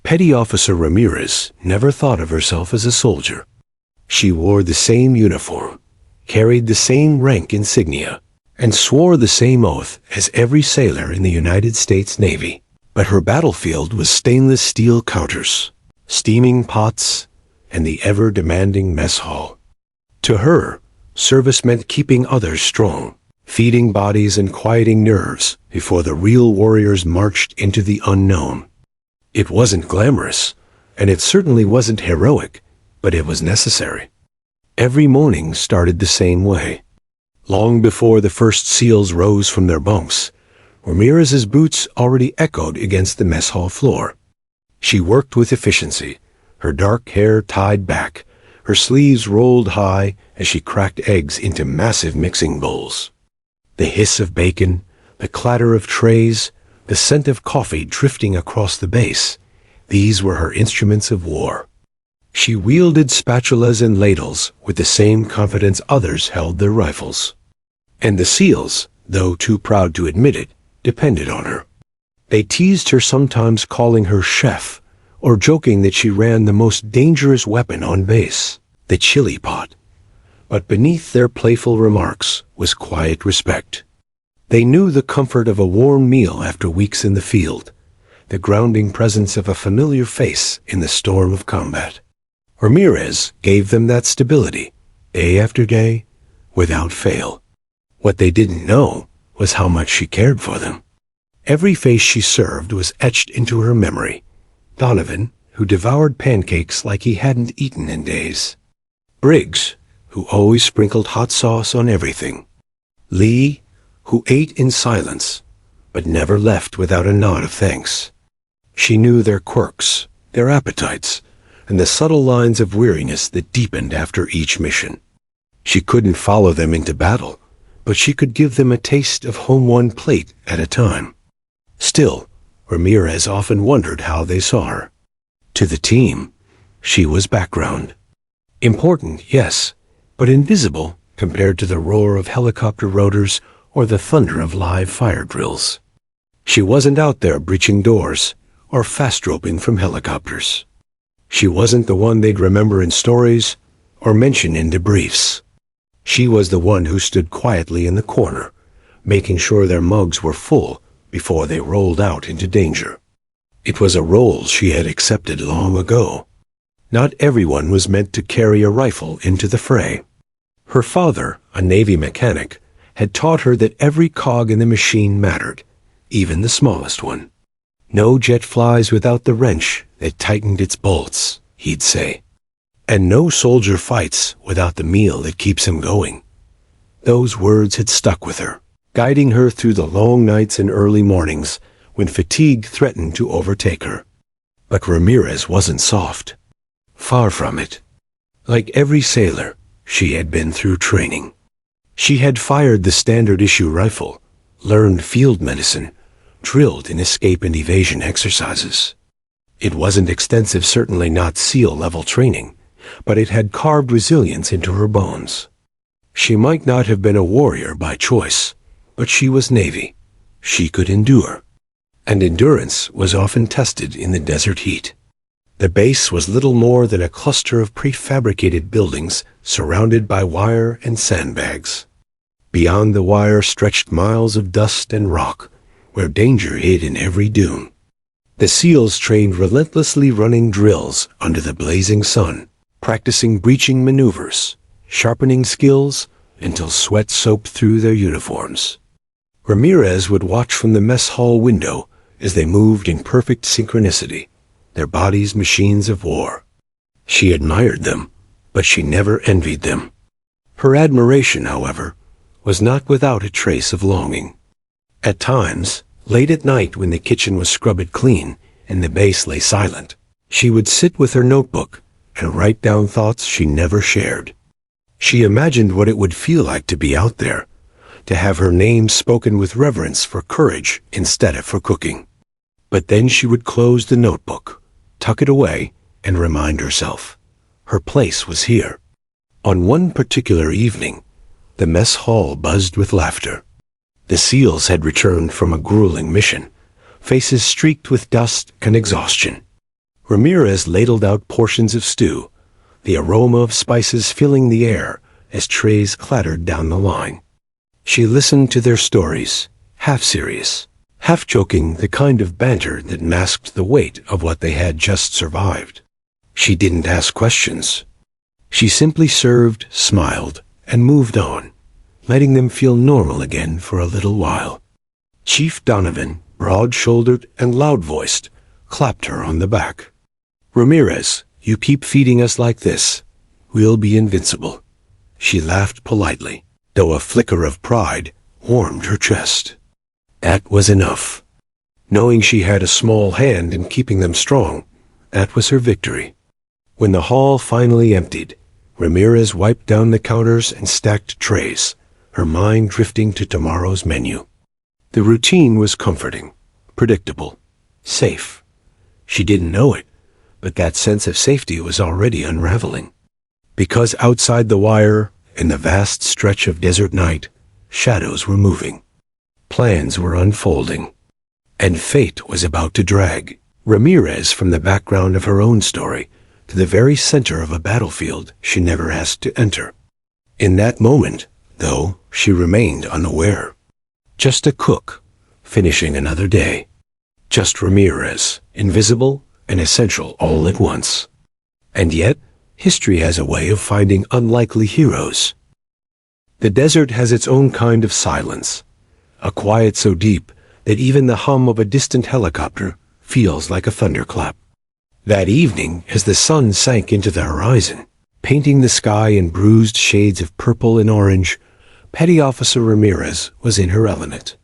Petty Officer Ramirez never thought of herself as a soldier. She wore the same uniform, carried the same rank insignia, and swore the same oath as every sailor in the United States Navy. But her battlefield was stainless steel counters, steaming pots, and the ever-demanding mess hall. To her, service meant keeping others strong, feeding bodies and quieting nerves before the real warriors marched into the unknown. It wasn't glamorous, and it certainly wasn't heroic, but it was necessary. Every morning started the same way. Long before the first SEALs rose from their bunks, Ramirez's boots already echoed against the mess hall floor. She worked with efficiency, her dark hair tied back, her sleeves rolled high as she cracked eggs into massive mixing bowls. The hiss of bacon, the clatter of trays, the scent of coffee drifting across the base, these were her instruments of war. She wielded spatulas and ladles with the same confidence others held their rifles. And the SEALs, though too proud to admit it, depended on her. They teased her, sometimes calling her chef, or joking that she ran the most dangerous weapon on base, the chili pot. But beneath their playful remarks was quiet respect. They knew the comfort of a warm meal after weeks in the field, the grounding presence of a familiar face in the storm of combat. Ramirez gave them that stability, day after day, without fail. What they didn't know was how much she cared for them. Every face she served was etched into her memory. Donovan, who devoured pancakes like he hadn't eaten in days. Briggs, who always sprinkled hot sauce on everything. Lee, who ate in silence, but never left without a nod of thanks. She knew their quirks, their appetites, and the subtle lines of weariness that deepened after each mission. She couldn't follow them into battle, but she could give them a taste of home-won plate at a time. Still, Ramirez often wondered how they saw her. To the team, she was background. Important, yes, but invisible compared to the roar of helicopter rotors or the thunder of live fire drills. She wasn't out there breaching doors or fast-roping from helicopters. She wasn't the one they'd remember in stories or mention in debriefs. She was the one who stood quietly in the corner, making sure their mugs were full before they rolled out into danger. It was a role she had accepted long ago. Not everyone was meant to carry a rifle into the fray. Her father, a Navy mechanic, had taught her that every cog in the machine mattered, even the smallest one. No jet flies without the wrench that tightened its bolts, he'd say. And no soldier fights without the meal that keeps him going. Those words had stuck with her, guiding her through the long nights and early mornings when fatigue threatened to overtake her. But Ramirez wasn't soft. Far from it. Like every sailor, she had been through training. She had fired the standard-issue rifle, learned field medicine, drilled in escape and evasion exercises. It wasn't extensive, certainly not SEAL-level training, but it had carved resilience into her bones. She might not have been a warrior by choice, but she was Navy. She could endure. And endurance was often tested in the desert heat. The base was little more than a cluster of prefabricated buildings surrounded by wire and sandbags. Beyond the wire stretched miles of dust and rock, where danger hid in every dune. The SEALs trained relentlessly, running drills under the blazing sun, practicing breaching maneuvers, sharpening skills until sweat soaked through their uniforms. Ramirez would watch from the mess hall window as they moved in perfect synchronicity, their bodies machines of war. She admired them, but she never envied them. Her admiration, however, was not without a trace of longing. At times, late at night when the kitchen was scrubbed clean and the base lay silent, she would sit with her notebook and write down thoughts she never shared. She imagined what it would feel like to be out there, to have her name spoken with reverence for courage instead of for cooking. But then she would close the notebook, tuck it away, and remind herself, her place was here. On one particular evening, the mess hall buzzed with laughter. The SEALs had returned from a grueling mission, faces streaked with dust and exhaustion. Ramirez ladled out portions of stew, the aroma of spices filling the air as trays clattered down the line. She listened to their stories, half serious, half joking, the kind of banter that masked the weight of what they had just survived. She didn't ask questions. She simply served, smiled, and moved on, letting them feel normal again for a little while. Chief Donovan, broad-shouldered and loud-voiced, clapped her on the back. "Ramirez, you keep feeding us like this. We'll be invincible." She laughed politely, though a flicker of pride warmed her chest. That was enough. Knowing she had a small hand in keeping them strong, that was her victory. When the hall finally emptied, Ramirez wiped down the counters and stacked trays, her mind drifting to tomorrow's menu. The routine was comforting, predictable, safe. She didn't know it, but that sense of safety was already unraveling. Because outside the wire, in the vast stretch of desert night, shadows were moving. Plans were unfolding. And fate was about to drag Ramirez from the background of her own story to the very center of a battlefield she never asked to enter. In that moment, though, she remained unaware. Just a cook, finishing another day. Just Ramirez, invisible and essential all at once. And yet, history has a way of finding unlikely heroes. The desert has its own kind of silence, a quiet so deep that even the hum of a distant helicopter feels like a thunderclap. That evening, as the sun sank into the horizon, painting the sky in bruised shades of purple and orange, Petty Officer Ramirez was in her element.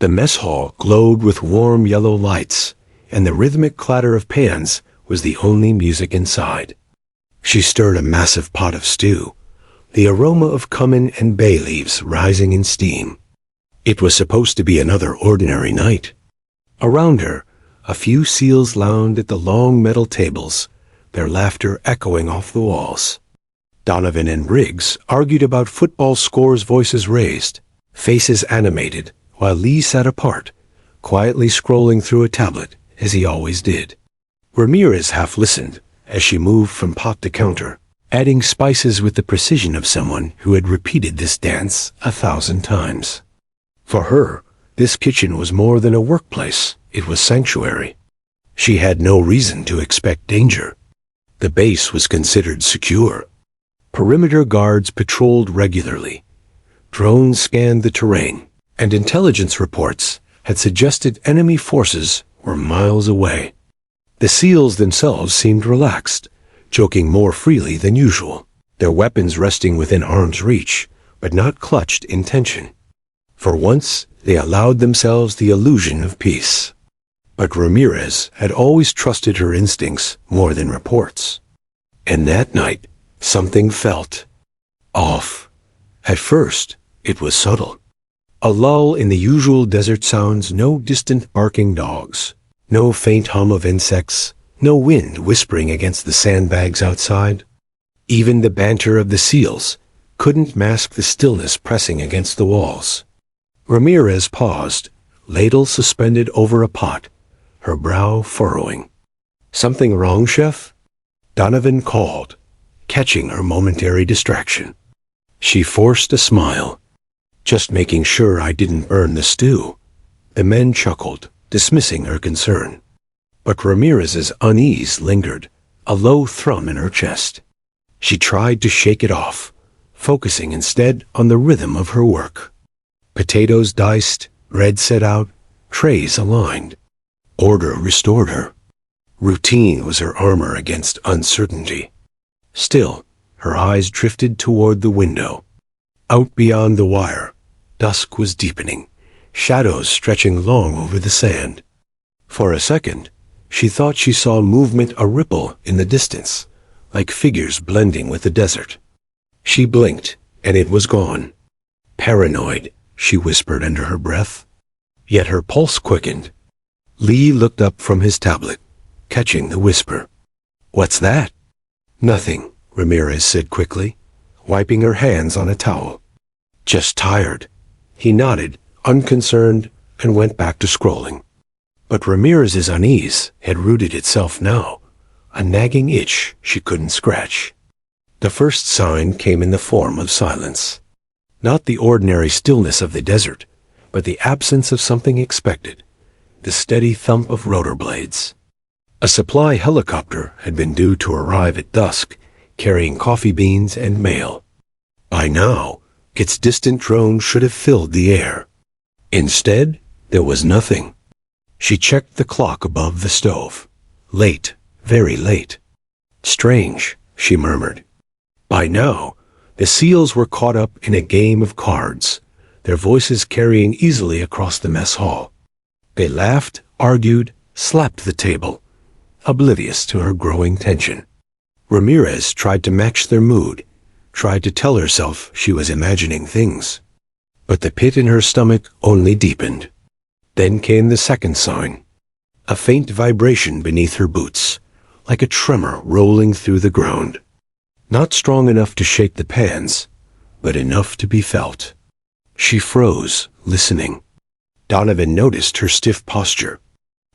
The mess hall glowed with warm yellow lights, and the rhythmic clatter of pans was the only music inside. She stirred a massive pot of stew, the aroma of cumin and bay leaves rising in steam. It was supposed to be another ordinary night. Around her, a few seals lounged at the long metal tables, their laughter echoing off the walls. Donovan and Briggs argued about football scores, voices raised, faces animated, while Lee sat apart, quietly scrolling through a tablet, as he always did. Ramirez half listened as she moved from pot to counter, adding spices with the precision of someone who had repeated this dance 1,000 times. For her, this kitchen was more than a workplace, it was sanctuary. She had no reason to expect danger. The base was considered secure. Perimeter guards patrolled regularly. Drones scanned the terrain, and intelligence reports had suggested enemy forces were miles away. The SEALs themselves seemed relaxed, joking more freely than usual, their weapons resting within arm's reach, but not clutched in tension. For once, they allowed themselves the illusion of peace. But Ramirez had always trusted her instincts more than reports. And that night, something felt off. At first, it was subtle. A lull in the usual desert sounds, no distant barking dogs, no faint hum of insects, no wind whispering against the sandbags outside. Even the banter of the SEALs couldn't mask the stillness pressing against the walls. Ramirez paused, ladle suspended over a pot, her brow furrowing. "Something wrong, Chef?" Donovan called, catching her momentary distraction. She forced a smile. "Just making sure I didn't burn the stew." The men chuckled, dismissing her concern. But Ramirez's unease lingered, a low thrum in her chest. She tried to shake it off, focusing instead on the rhythm of her work. Potatoes diced, bread set out, trays aligned. Order restored her. Routine was her armor against uncertainty. Still, her eyes drifted toward the window. Out beyond the wire, dusk was deepening, shadows stretching long over the sand. For a second, she thought she saw movement, a ripple in the distance, like figures blending with the desert. She blinked, and it was gone. "Paranoid," she whispered under her breath. Yet her pulse quickened. Lee looked up from his tablet, catching the whisper. "What's that?" "Nothing," Ramirez said quickly, wiping her hands on a towel. "Just tired." He nodded, unconcerned, and went back to scrolling. But Ramirez's unease had rooted itself now, a nagging itch she couldn't scratch. The first sign came in the form of silence. Not the ordinary stillness of the desert, but the absence of something expected, the steady thump of rotor blades. A supply helicopter had been due to arrive at dusk, carrying coffee beans and mail. By now, its distant drone should have filled the air. Instead, there was nothing. She checked the clock above the stove. Late, very late. Strange, she murmured. By now, the SEALs were caught up in a game of cards, their voices carrying easily across the mess hall. They laughed, argued, slapped the table, oblivious to her growing tension. Ramirez tried to match their mood, tried to tell herself she was imagining things. But the pit in her stomach only deepened. Then came the second sign, a faint vibration beneath her boots, like a tremor rolling through the ground. Not strong enough to shake the pans, but enough to be felt. She froze, listening. Donovan noticed her stiff posture.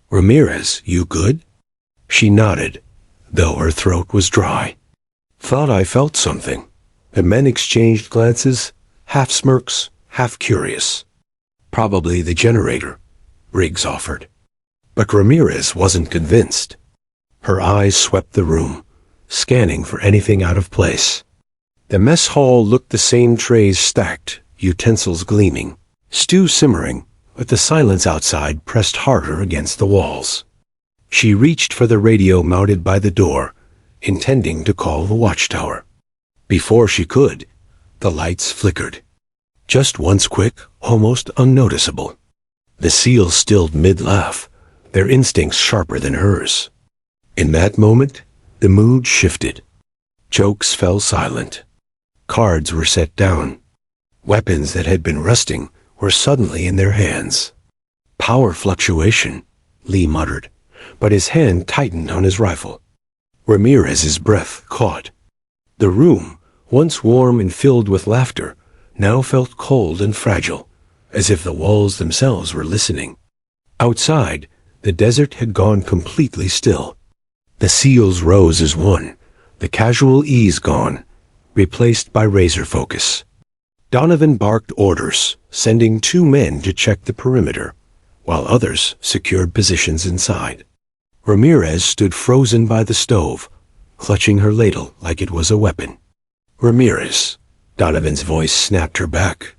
"Ramirez, you good?" She nodded, though her throat was dry. "Thought I felt something." The men exchanged glances, half smirks, half curious. "Probably the generator," Briggs offered. But Ramirez wasn't convinced. Her eyes swept the room, scanning for anything out of place. The mess hall looked the same, trays stacked, utensils gleaming, stew simmering, but the silence outside pressed harder against the walls. She reached for the radio mounted by the door, intending to call the watchtower. Before she could, the lights flickered. Just once quick, almost unnoticeable. The SEALs stilled mid-laugh, their instincts sharper than hers. In that moment, the mood shifted. Jokes fell silent. Cards were set down. Weapons that had been rusting were suddenly in their hands. "Power fluctuation," Lee muttered, but his hand tightened on his rifle. Ramirez's breath caught. The room, once warm and filled with laughter, now felt cold and fragile, as if the walls themselves were listening. Outside, the desert had gone completely still. The SEALs rose as one, the casual ease gone, replaced by razor focus. Donovan barked orders, sending 2 men to check the perimeter, while others secured positions inside. Ramirez stood frozen by the stove, clutching her ladle like it was a weapon. "Ramirez," Donovan's voice snapped her back.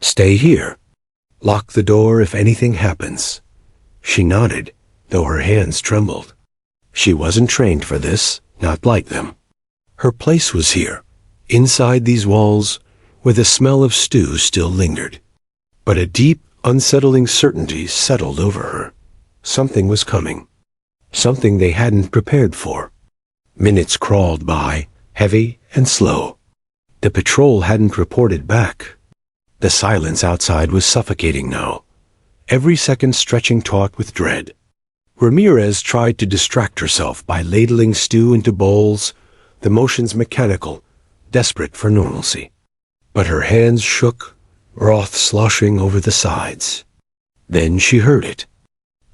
"Stay here. Lock the door if anything happens." She nodded, though her hands trembled. She wasn't trained for this, not like them. Her place was here, inside these walls, where the smell of stew still lingered. But a deep, unsettling certainty settled over her. Something was coming. Something they hadn't prepared for. Minutes crawled by, heavy and slow. The patrol hadn't reported back. The silence outside was suffocating now, every second stretching taut with dread. Ramirez tried to distract herself by ladling stew into bowls, the motions mechanical, desperate for normalcy. But her hands shook, broth sloshing over the sides. Then she heard it.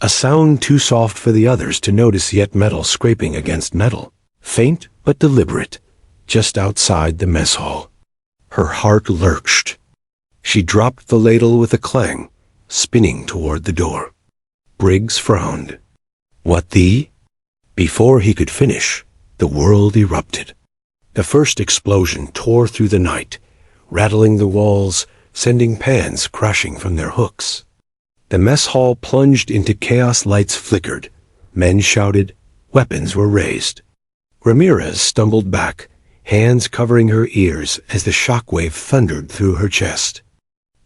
A sound too soft for the others to notice, yet metal scraping against metal, faint but deliberate, just outside the mess hall. Her heart lurched. She dropped the ladle with a clang, spinning toward the door. Briggs frowned. "What the?" Before he could finish, the world erupted. The first explosion tore through the night, rattling the walls, sending pans crashing from their hooks. The mess hall plunged into chaos. Lights flickered. Men shouted. Weapons were raised. Ramirez stumbled back, hands covering her ears as the shockwave thundered through her chest.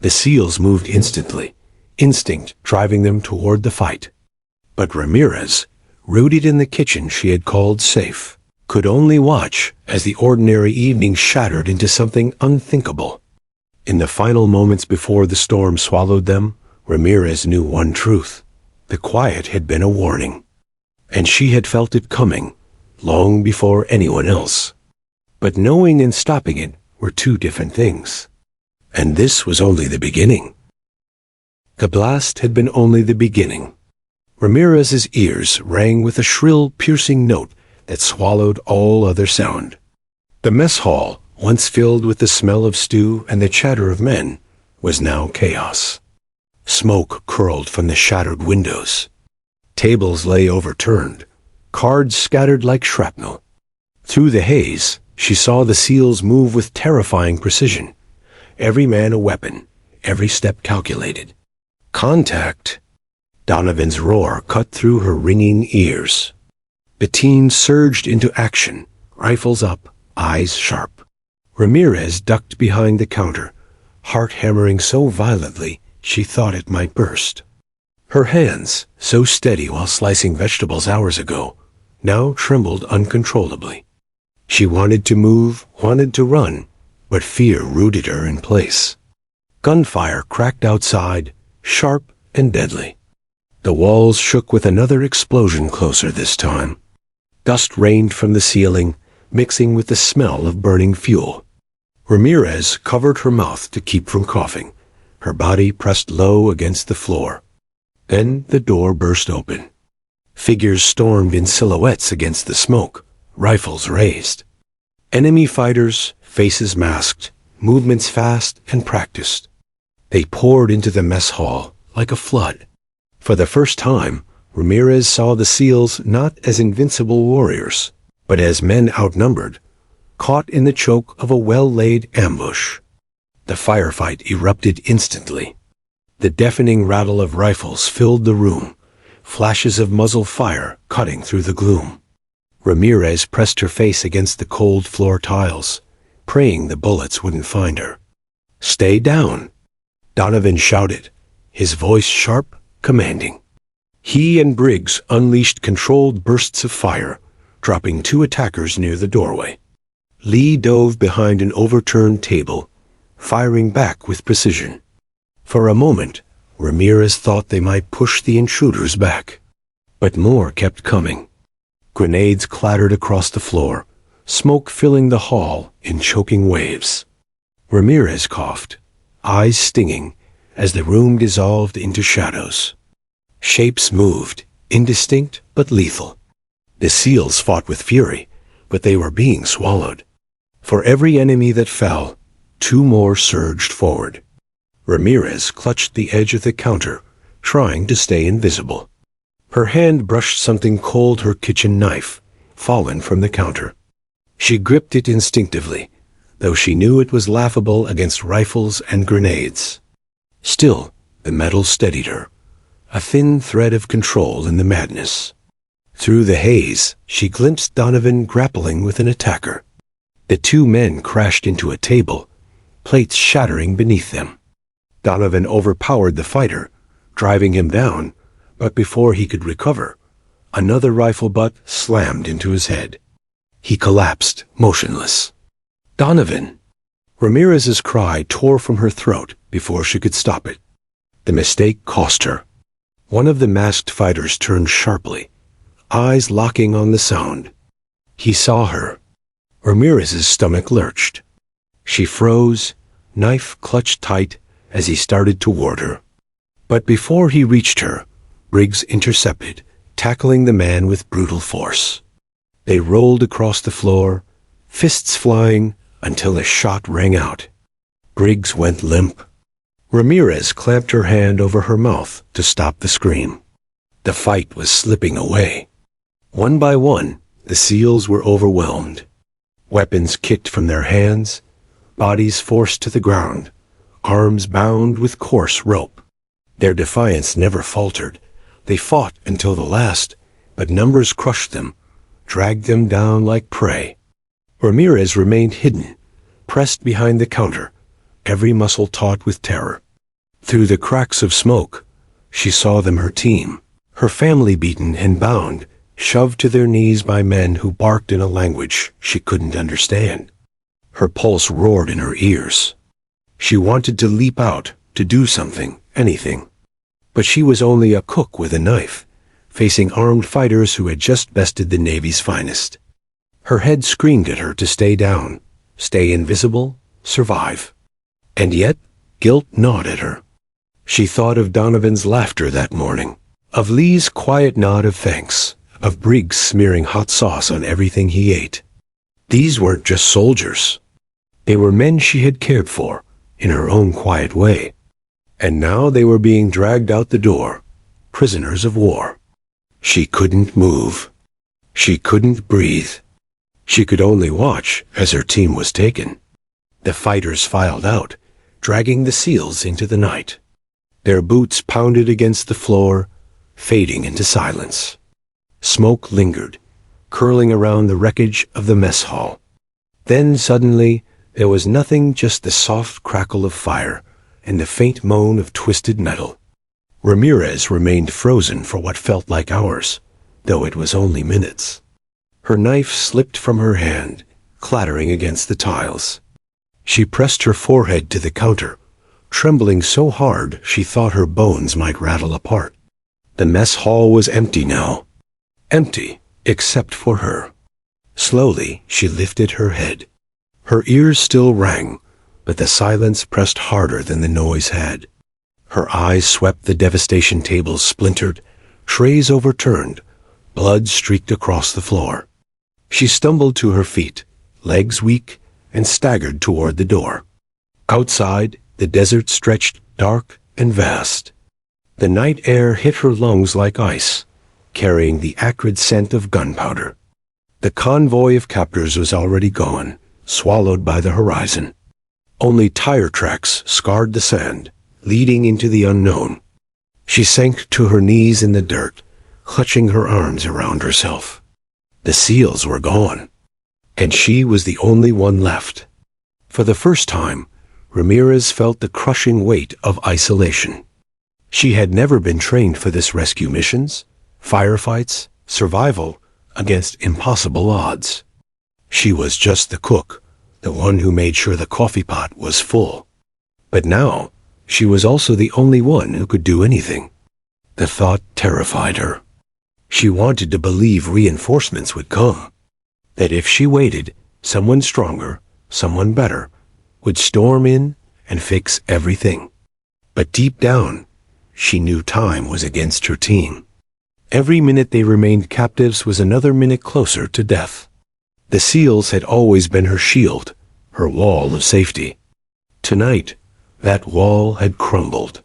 The SEALs moved instantly, instinct driving them toward the fight. But Ramirez, rooted in the kitchen she had called safe, could only watch as the ordinary evening shattered into something unthinkable. In the final moments before the storm swallowed them, Ramirez knew one truth. The quiet had been a warning, and she had felt it coming, long before anyone else. But knowing and stopping it were 2 different things. And this was only the beginning. The blast had been only the beginning. Ramirez's ears rang with a shrill, piercing note that swallowed all other sound. The mess hall, once filled with the smell of stew and the chatter of men, was now chaos. Smoke curled from the shattered windows. Tables lay overturned, cards scattered like shrapnel. Through the haze, she saw the SEALs move with terrifying precision. Every man a weapon, every step calculated. Contact! Donovan's roar cut through her ringing ears. Bettine surged into action, rifles up, eyes sharp. Ramirez ducked behind the counter, heart hammering so violently she thought it might burst. Her hands, so steady while slicing vegetables hours ago, now trembled uncontrollably. She wanted to move, wanted to run, but fear rooted her in place. Gunfire cracked outside, sharp and deadly. The walls shook with another explosion closer this time. Dust rained from the ceiling, mixing with the smell of burning fuel. Ramirez covered her mouth to keep from coughing, her body pressed low against the floor. Then the door burst open. Figures stormed in silhouettes against the smoke, rifles raised. Enemy fighters, faces masked, movements fast and practiced. They poured into the mess hall like a flood. For the first time, Ramirez saw the SEALs not as invincible warriors, but as men outnumbered, caught in the choke of a well-laid ambush. The firefight erupted instantly. The deafening rattle of rifles filled the room, flashes of muzzle fire cutting through the gloom. Ramirez pressed her face against the cold floor tiles, praying the bullets wouldn't find her. "Stay down," Donovan shouted, his voice sharp, commanding. He and Briggs unleashed controlled bursts of fire, dropping 2 attackers near the doorway. Lee dove behind an overturned table, firing back with precision. For a moment, Ramirez thought they might push the intruders back. But more kept coming. Grenades clattered across the floor, smoke filling the hall in choking waves. Ramirez coughed, eyes stinging, as the room dissolved into shadows. Shapes moved, indistinct but lethal. The SEALs fought with fury, but they were being swallowed. For every enemy that fell, 2 more surged forward. Ramirez clutched the edge of the counter, trying to stay invisible. Her hand brushed something cold, her kitchen knife, fallen from the counter. She gripped it instinctively, though she knew it was laughable against rifles and grenades. Still, the metal steadied her, a thin thread of control in the madness. Through the haze, she glimpsed Donovan grappling with an attacker. The 2 men crashed into a table, plates shattering beneath them. Donovan overpowered the fighter, driving him down, but before he could recover, another rifle butt slammed into his head. He collapsed, motionless. "Donovan!" Ramirez's cry tore from her throat before she could stop it. The mistake cost her. One of the masked fighters turned sharply, eyes locking on the sound. He saw her. Ramirez's stomach lurched. She froze, knife clutched tight as he started toward her. But before he reached her, Briggs intercepted, tackling the man with brutal force. They rolled across the floor, fists flying until a shot rang out. Briggs went limp. Ramirez clamped her hand over her mouth to stop the scream. The fight was slipping away. One by one, the SEALs were overwhelmed. Weapons kicked from their hands, bodies forced to the ground, arms bound with coarse rope. Their defiance never faltered. They fought until the last, but numbers crushed them, dragged them down like prey. Ramirez remained hidden, pressed behind the counter, every muscle taut with terror. Through the cracks of smoke, she saw them, her team, her family beaten and bound, shoved to their knees by men who barked in a language she couldn't understand. Her pulse roared in her ears. She wanted to leap out, to do something, anything. But she was only a cook with a knife, facing armed fighters who had just bested the Navy's finest. Her head screamed at her to stay down, stay invisible, survive. And yet, guilt gnawed at her. She thought of Donovan's laughter that morning, of Lee's quiet nod of thanks, of Briggs smearing hot sauce on everything he ate. These weren't just soldiers. They were men she had cared for, in her own quiet way. And now they were being dragged out the door, prisoners of war. She couldn't move. She couldn't breathe. She could only watch as her team was taken. The fighters filed out, dragging the SEALs into the night. Their boots pounded against the floor, fading into silence. Smoke lingered, curling around the wreckage of the mess hall. Then suddenly, there was nothing, just the soft crackle of fire and the faint moan of twisted metal. Ramirez remained frozen for what felt like hours, though it was only minutes. Her knife slipped from her hand, clattering against the tiles. She pressed her forehead to the counter, trembling so hard she thought her bones might rattle apart. The mess hall was empty now. Empty, except for her. Slowly, she lifted her head. Her ears still rang, but the silence pressed harder than the noise had. Her eyes swept the devastation tables splintered, trays overturned, blood streaked across the floor. She stumbled to her feet, legs weak, and staggered toward the door. Outside, the desert stretched dark and vast. The night air hit her lungs like ice, carrying the acrid scent of gunpowder. The convoy of captors was already gone, swallowed by the horizon. Only tire tracks scarred the sand, leading into the unknown. She sank to her knees in the dirt, clutching her arms around herself. The SEALs were gone, and she was the only one left. For the first time, Ramirez felt the crushing weight of isolation. She had never been trained for this rescue missions, firefights, survival against impossible odds. She was just the cook, the one who made sure the coffee pot was full. But now, she was also the only one who could do anything. The thought terrified her. She wanted to believe reinforcements would come, that if she waited, someone stronger, someone better, would storm in and fix everything. But deep down, she knew time was against her team. Every minute they remained captives was another minute closer to death. The SEALs had always been her shield, her wall of safety. Tonight, that wall had crumbled.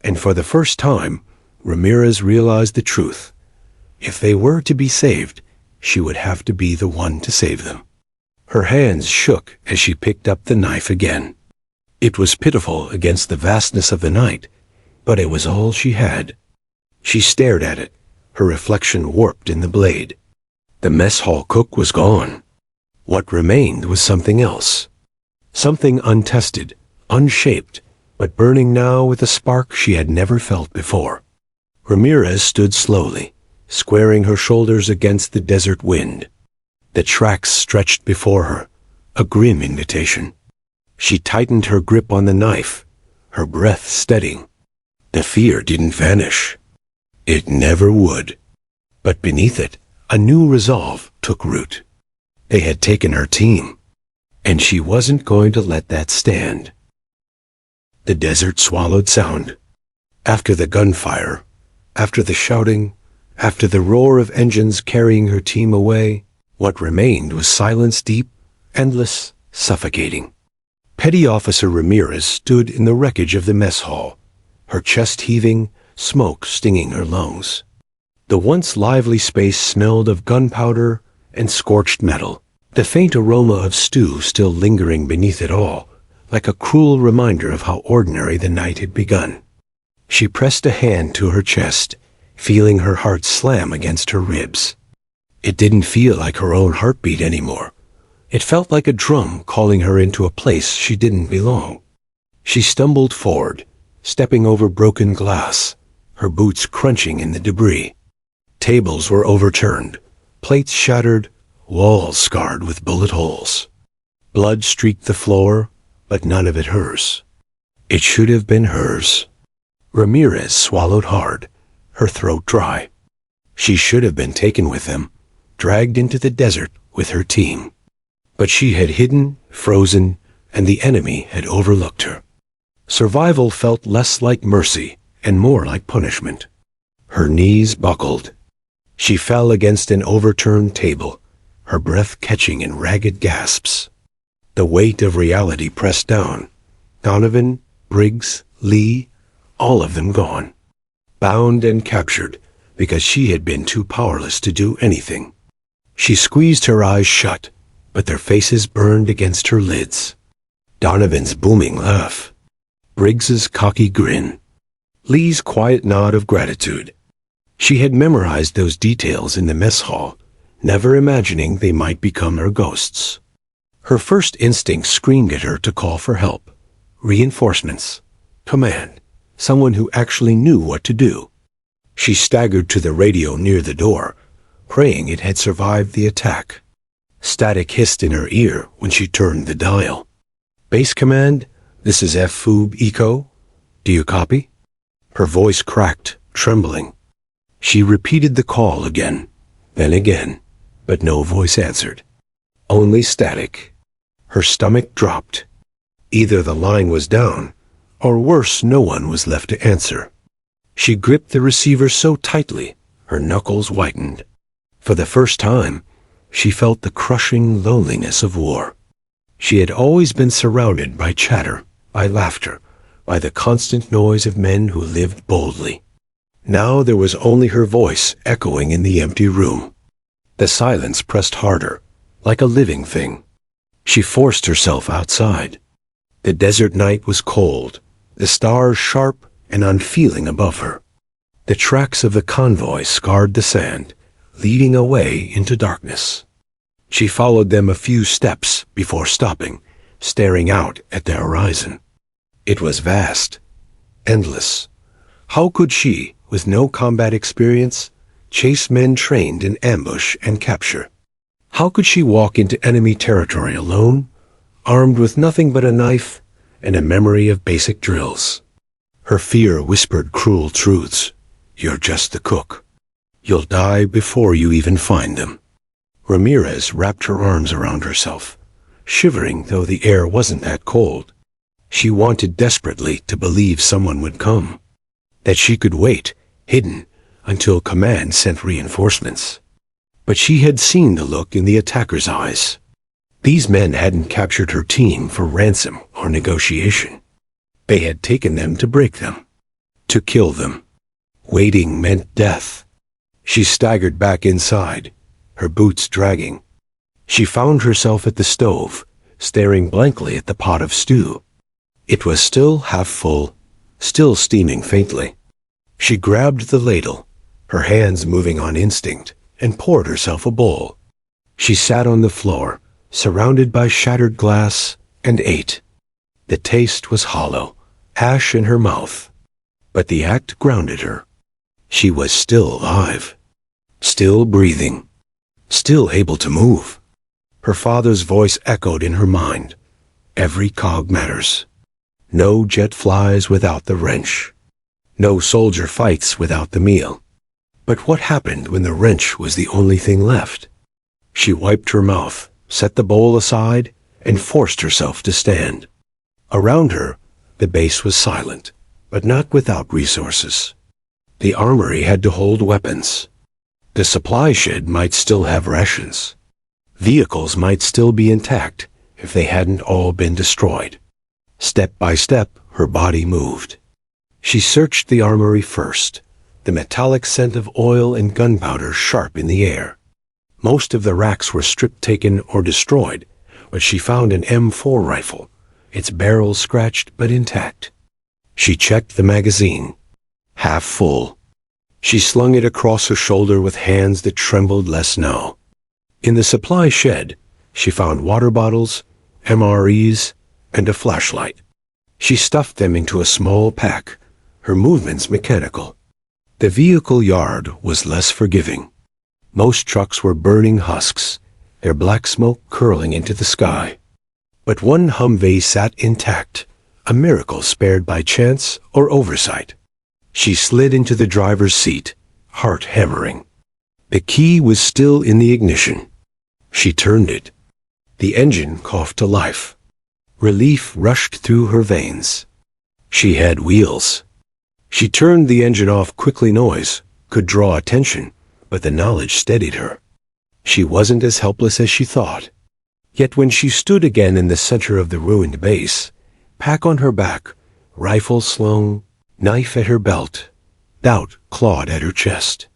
And for the first time, Ramirez realized the truth. If they were to be saved, she would have to be the one to save them. Her hands shook as she picked up the knife again. It was pitiful against the vastness of the night, but it was all she had. She stared at it, her reflection warped in the blade. The mess hall cook was gone. What remained was something else. Something untested, unshaped, but burning now with a spark she had never felt before. Ramirez stood slowly, squaring her shoulders against the desert wind. The tracks stretched before her, a grim invitation. She tightened her grip on the knife, her breath steadying. The fear didn't vanish. It never would. But beneath it, a new resolve took root. They had taken her team, and she wasn't going to let that stand. The desert swallowed sound. After the gunfire, after the shouting, after the roar of engines carrying her team away, what remained was silence deep, endless, suffocating. Petty Officer Ramirez stood in the wreckage of the mess hall, her chest heaving, smoke stinging her lungs. The once lively space smelled of gunpowder and scorched metal, the faint aroma of stew still lingering beneath it all, like a cruel reminder of how ordinary the night had begun. She pressed a hand to her chest, feeling her heart slam against her ribs. It didn't feel like her own heartbeat anymore. It felt like a drum calling her into a place she didn't belong. She stumbled forward, stepping over broken glass, her boots crunching in the debris. Tables were overturned, plates shattered, walls scarred with bullet holes. Blood streaked the floor, but none of it hers. It should have been hers. Ramirez swallowed hard, her throat dry. She should have been taken with them, dragged into the desert with her team. But she had hidden, frozen, and the enemy had overlooked her. Survival felt less like mercy and more like punishment. Her knees buckled. She fell against an overturned table, her breath catching in ragged gasps. The weight of reality pressed down. Donovan, Briggs, Lee, all of them gone. Bound and captured because she had been too powerless to do anything. She squeezed her eyes shut, but their faces burned against her lids. Donovan's booming laugh. Briggs's cocky grin. Lee's quiet nod of gratitude. She had memorized those details in the mess hall, never imagining they might become her ghosts. Her first instinct screamed at her to call for help. Reinforcements. Command. Someone who actually knew what to do. She staggered to the radio near the door, praying it had survived the attack. Static hissed in her ear when she turned the dial. Base command, this is F-Foob Eco. Do you copy? Her voice cracked, trembling. She repeated the call again, then again, but no voice answered. Only static. Her stomach dropped. Either the line was down, or worse, no one was left to answer. She gripped the receiver so tightly, her knuckles whitened. For the first time, she felt the crushing loneliness of war. She had always been surrounded by chatter, by laughter, by the constant noise of men who lived boldly. Now there was only her voice echoing in the empty room. The silence pressed harder, like a living thing. She forced herself outside. The desert night was cold, the stars sharp and unfeeling above her. The tracks of the convoy scarred the sand, leading away into darkness. She followed them a few steps before stopping, staring out at the horizon. It was vast, endless. How could she, with no combat experience, chase men trained in ambush and capture? How could she walk into enemy territory alone, armed with nothing but a knife and a memory of basic drills? Her fear whispered cruel truths. You're just the cook. You'll die before you even find them. Ramirez wrapped her arms around herself, shivering though the air wasn't that cold. She wanted desperately to believe someone would come, that she could wait, hidden, until command sent reinforcements. But she had seen the look in the attacker's eyes. These men hadn't captured her team for ransom or negotiation. They had taken them to break them, to kill them. Waiting meant death. She staggered back inside, her boots dragging. She found herself at the stove, staring blankly at the pot of stew. It was still half full, still steaming faintly. She grabbed the ladle, her hands moving on instinct, and poured herself a bowl. She sat on the floor, surrounded by shattered glass, and ate. The taste was hollow, ash in her mouth. But the act grounded her. She was still alive, still breathing, still able to move. Her father's voice echoed in her mind. Every cog matters. No jet flies without the wrench. No soldier fights without the meal. But what happened when the wrench was the only thing left? She wiped her mouth, set the bowl aside, and forced herself to stand. Around her, the base was silent, but not without resources. The armory had to hold weapons. The supply shed might still have rations. Vehicles might still be intact if they hadn't all been destroyed. Step by step, her body moved. She searched the armory first, the metallic scent of oil and gunpowder sharp in the air. Most of the racks were stripped taken or destroyed, but she found an M4 rifle, its barrel scratched but intact. She checked the magazine. Half full. She slung it across her shoulder with hands that trembled less now. In the supply shed, she found water bottles, MREs, and a flashlight. She stuffed them into a small pack, her movements mechanical. The vehicle yard was less forgiving. Most trucks were burning husks, their black smoke curling into the sky. But one Humvee sat intact, a miracle spared by chance or oversight. She slid into the driver's seat, heart hammering. The key was still in the ignition. She turned it. The engine coughed to life. Relief rushed through her veins. She had wheels. She turned the engine off quickly. Noise could draw attention, but the knowledge steadied her. She wasn't as helpless as she thought. Yet when she stood again in the center of the ruined base, pack on her back, rifle slung, knife at her belt, doubt clawed at her chest.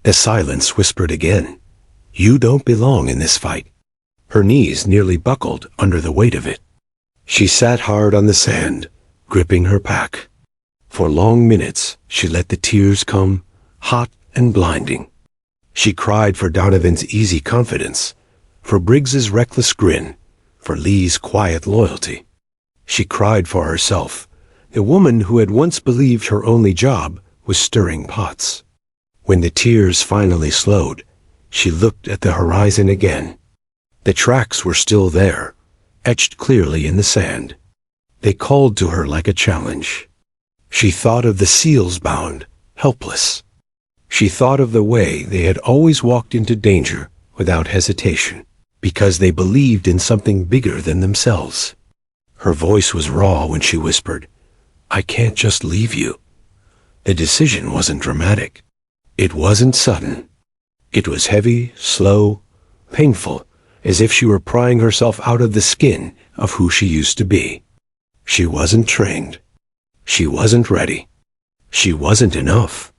The silence whispered again, "You don't belong in this fight." Her knees nearly buckled under the weight of it. She sat hard on the sand, gripping her pack. For long minutes, she let the tears come, hot and blinding. She cried for Donovan's easy confidence, for Briggs's reckless grin, for Lee's quiet loyalty. She cried for herself, the woman who had once believed her only job was stirring pots. When the tears finally slowed, she looked at the horizon again. The tracks were still there, etched clearly in the sand. They called to her like a challenge. She thought of the seals bound, helpless. She thought of the way they had always walked into danger without hesitation, because they believed in something bigger than themselves. Her voice was raw when she whispered, "I can't just leave you." The decision wasn't dramatic. It wasn't sudden. It was heavy, slow, painful, as if she were prying herself out of the skin of who she used to be. She wasn't trained. She wasn't ready. She wasn't enough.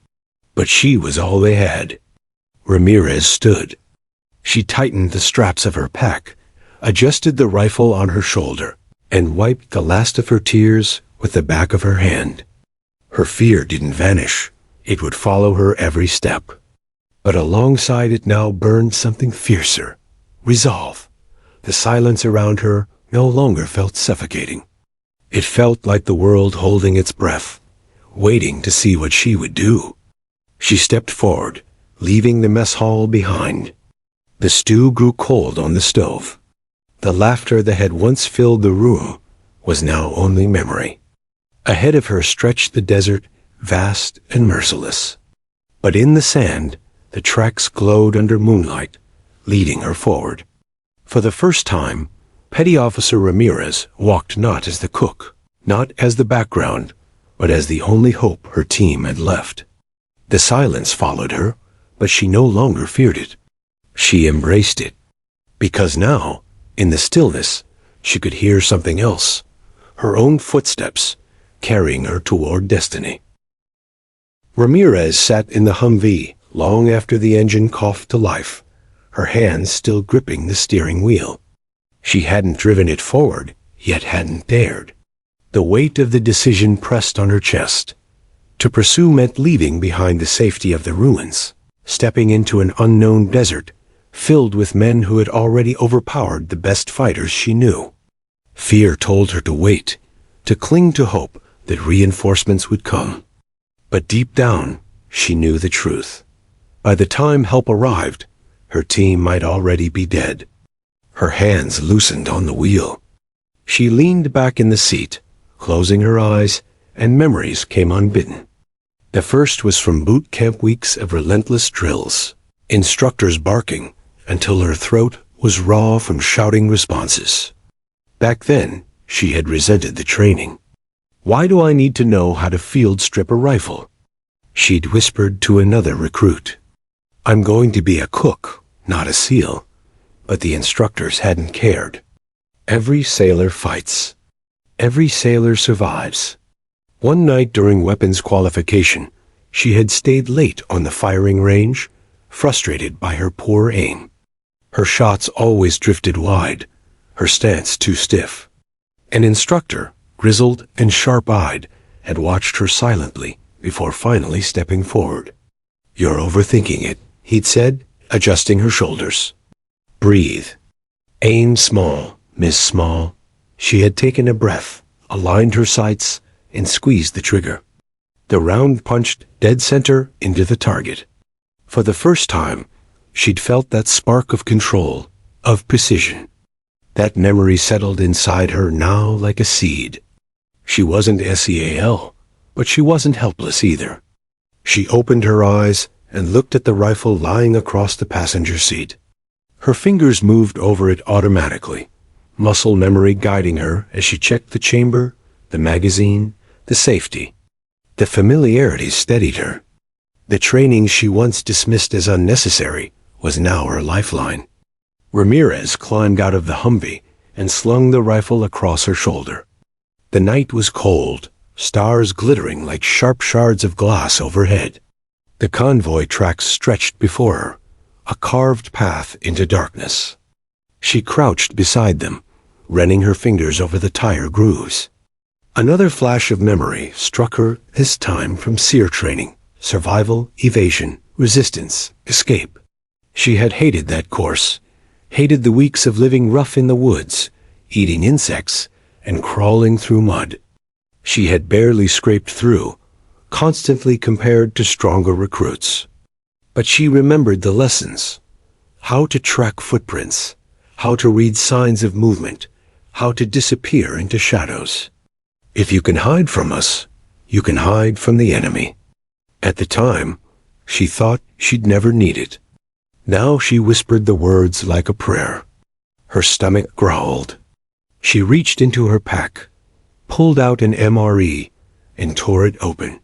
But she was all they had. Ramirez stood. She tightened the straps of her pack, adjusted the rifle on her shoulder, and wiped the last of her tears with the back of her hand. Her fear didn't vanish. It would follow her every step. But alongside it now burned something fiercer. Resolve. The silence around her no longer felt suffocating. It felt like the world holding its breath, waiting to see what she would do. She stepped forward, leaving the mess hall behind. The stew grew cold on the stove. The laughter that had once filled the room was now only memory. Ahead of her stretched the desert, vast and merciless. But in the sand, the tracks glowed under moonlight, leading her forward. For the first time, Petty Officer Ramirez walked not as the cook, not as the background, but as the only hope her team had left. The silence followed her, but she no longer feared it. She embraced it. Because now, in the stillness, she could hear something else, her own footsteps, carrying her toward destiny. Ramirez sat in the Humvee long after the engine coughed to life, her hands still gripping the steering wheel. She hadn't driven it forward, yet hadn't dared. The weight of the decision pressed on her chest. To pursue meant leaving behind the safety of the ruins, stepping into an unknown desert, filled with men who had already overpowered the best fighters she knew. Fear told her to wait, to cling to hope that reinforcements would come. But deep down, she knew the truth. By the time help arrived, her team might already be dead. Her hands loosened on the wheel. She leaned back in the seat, closing her eyes, and memories came unbidden. The first was from boot camp weeks of relentless drills, instructors barking until her throat was raw from shouting responses. Back then, she had resented the training. "Why do I need to know how to field strip a rifle?" She'd whispered to another recruit. "I'm going to be a cook, not a SEAL." But the instructors hadn't cared. Every sailor fights. Every sailor survives. One night during weapons qualification, she had stayed late on the firing range, frustrated by her poor aim. Her shots always drifted wide, her stance too stiff. An instructor, grizzled and sharp-eyed, had watched her silently before finally stepping forward. "You're overthinking it," he'd said, adjusting her shoulders. "Breathe. Aim small, miss small." She had taken a breath, aligned her sights, and squeezed the trigger. The round punched dead center into the target. For the first time, she'd felt that spark of control, of precision. That memory settled inside her now like a seed. She wasn't SEAL, but she wasn't helpless either. She opened her eyes and looked at the rifle lying across the passenger seat. Her fingers moved over it automatically, muscle memory guiding her as she checked the chamber, the magazine, the safety. The familiarity steadied her. The training she once dismissed as unnecessary was now her lifeline. Ramirez climbed out of the Humvee and slung the rifle across her shoulder. The night was cold, stars glittering like sharp shards of glass overhead. The convoy tracks stretched before her, a carved path into darkness. She crouched beside them, running her fingers over the tire grooves. Another flash of memory struck her, this time from SEER training: survival, evasion, resistance, escape. She had hated that course, hated the weeks of living rough in the woods, eating insects, and crawling through mud. She had barely scraped through, constantly compared to stronger recruits. But she remembered the lessons: how to track footprints, how to read signs of movement, how to disappear into shadows. If you can hide from us, you can hide from the enemy. At the time, she thought she'd never need it. Now she whispered the words like a prayer. Her stomach growled. She reached into her pack, pulled out an MRE, and tore it open.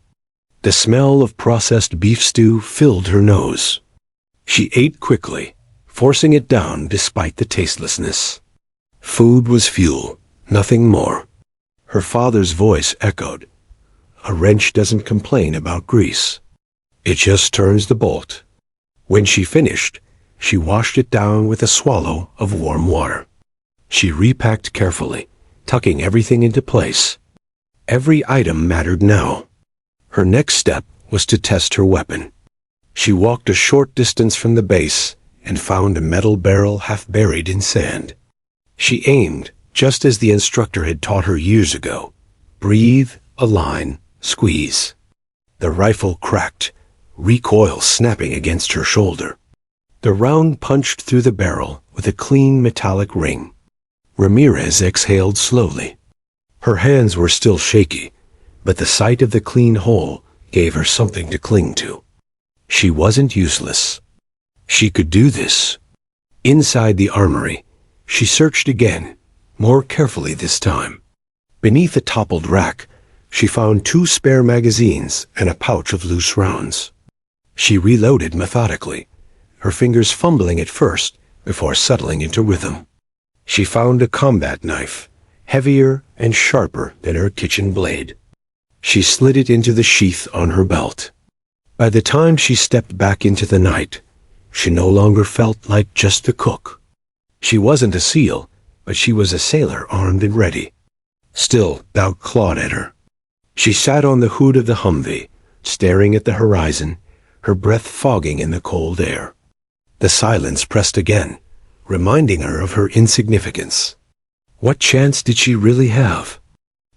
The smell of processed beef stew filled her nose. She ate quickly, forcing it down despite the tastelessness. Food was fuel, nothing more. Her father's voice echoed. A wrench doesn't complain about grease. It just turns the bolt. When she finished, she washed it down with a swallow of warm water. She repacked carefully, tucking everything into place. Every item mattered now. Her next step was to test her weapon. She walked a short distance from the base and found a metal barrel half buried in sand. She aimed, just as the instructor had taught her years ago. Breathe, align, squeeze. The rifle cracked, recoil snapping against her shoulder. The round punched through the barrel with a clean metallic ring. Ramirez exhaled slowly. Her hands were still shaky, but the sight of the clean hole gave her something to cling to. She wasn't useless. She could do this. Inside the armory, she searched again, more carefully this time. Beneath a toppled rack, she found 2 spare magazines and a pouch of loose rounds. She reloaded methodically, her fingers fumbling at first before settling into rhythm. She found a combat knife, heavier and sharper than her kitchen blade. She slid it into the sheath on her belt. By the time she stepped back into the night, she no longer felt like just a cook. She wasn't a SEAL, but she was a sailor armed and ready. Still, doubt clawed at her. She sat on the hood of the Humvee, staring at the horizon, her breath fogging in the cold air. The silence pressed again, reminding her of her insignificance. What chance did she really have?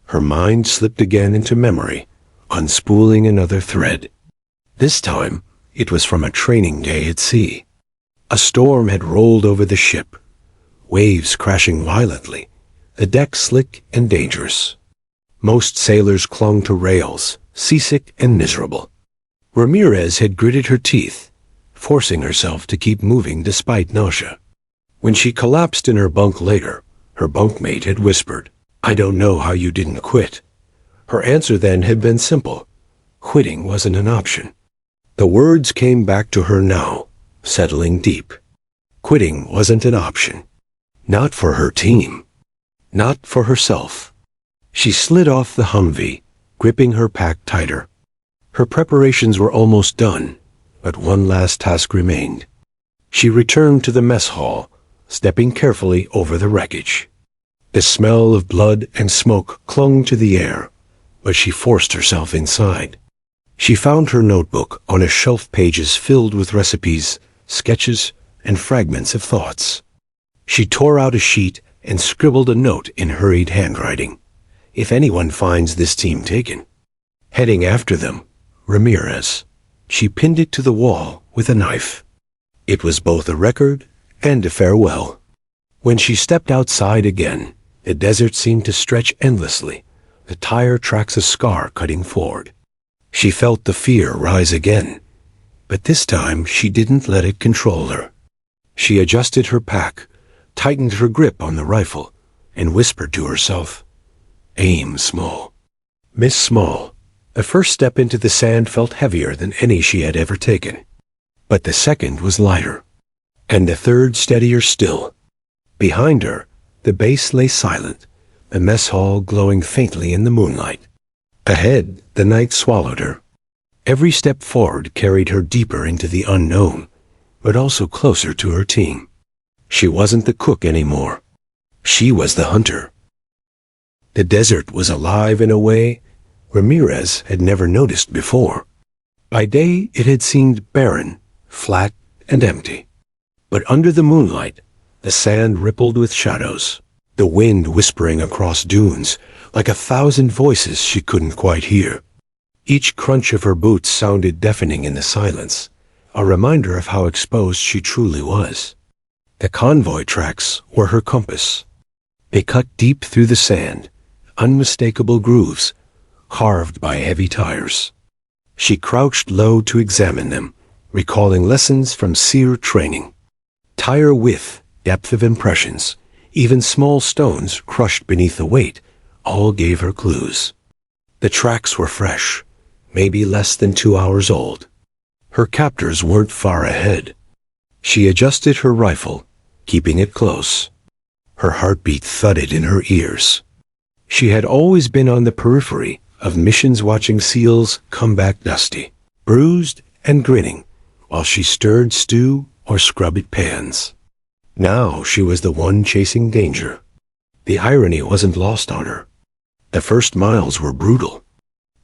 Her mind slipped again into memory, unspooling another thread. This time, it was from a training day at sea. A storm had rolled over the ship, waves crashing violently, the deck slick and dangerous. Most sailors clung to rails, seasick and miserable. Ramirez had gritted her teeth, forcing herself to keep moving despite nausea. When she collapsed in her bunk later, her bunkmate had whispered, "I don't know how you didn't quit." Her answer then had been simple. Quitting wasn't an option. The words came back to her now, settling deep. Quitting wasn't an option. Not for her team. Not for herself. She slid off the Humvee, gripping her pack tighter. Her preparations were almost done, but one last task remained. She returned to the mess hall, stepping carefully over the wreckage. The smell of blood and smoke clung to the air, but she forced herself inside. She found her notebook on a shelf, pages filled with recipes, sketches, and fragments of thoughts. She tore out a sheet and scribbled a note in hurried handwriting. If anyone finds this team taken. Heading after them, Ramirez. She pinned it to the wall with a knife. It was both a record and a farewell. When she stepped outside again, the desert seemed to stretch endlessly, the tire tracks a scar cutting forward. She felt the fear rise again, but this time she didn't let it control her. She adjusted her pack, tightened her grip on the rifle, and whispered to herself, "Aim small. Miss small. The first step into the sand felt heavier than any she had ever taken. But the second was lighter, and the third steadier still. Behind her, the base lay silent, the mess hall glowing faintly in the moonlight. Ahead, the night swallowed her. Every step forward carried her deeper into the unknown, but also closer to her team. She wasn't the cook anymore. She was the hunter. The desert was alive in a way Ramirez had never noticed before. By day, it had seemed barren, flat, and empty. But under the moonlight, the sand rippled with shadows, the wind whispering across dunes like 1,000 voices she couldn't quite hear. Each crunch of her boots sounded deafening in the silence, a reminder of how exposed she truly was. The convoy tracks were her compass. They cut deep through the sand, unmistakable grooves, carved by heavy tires. She crouched low to examine them, recalling lessons from seer training. Tire width, depth of impressions, even small stones crushed beneath the weight, all gave her clues. The tracks were fresh, maybe less than 2 hours old. Her captors weren't far ahead. She adjusted her rifle, keeping it close. Her heartbeat thudded in her ears. She had always been on the periphery of missions, watching SEALs come back dusty, bruised and grinning, while she stirred stew or scrubbed pans. Now she was the one chasing danger. The irony wasn't lost on her. The first miles were brutal.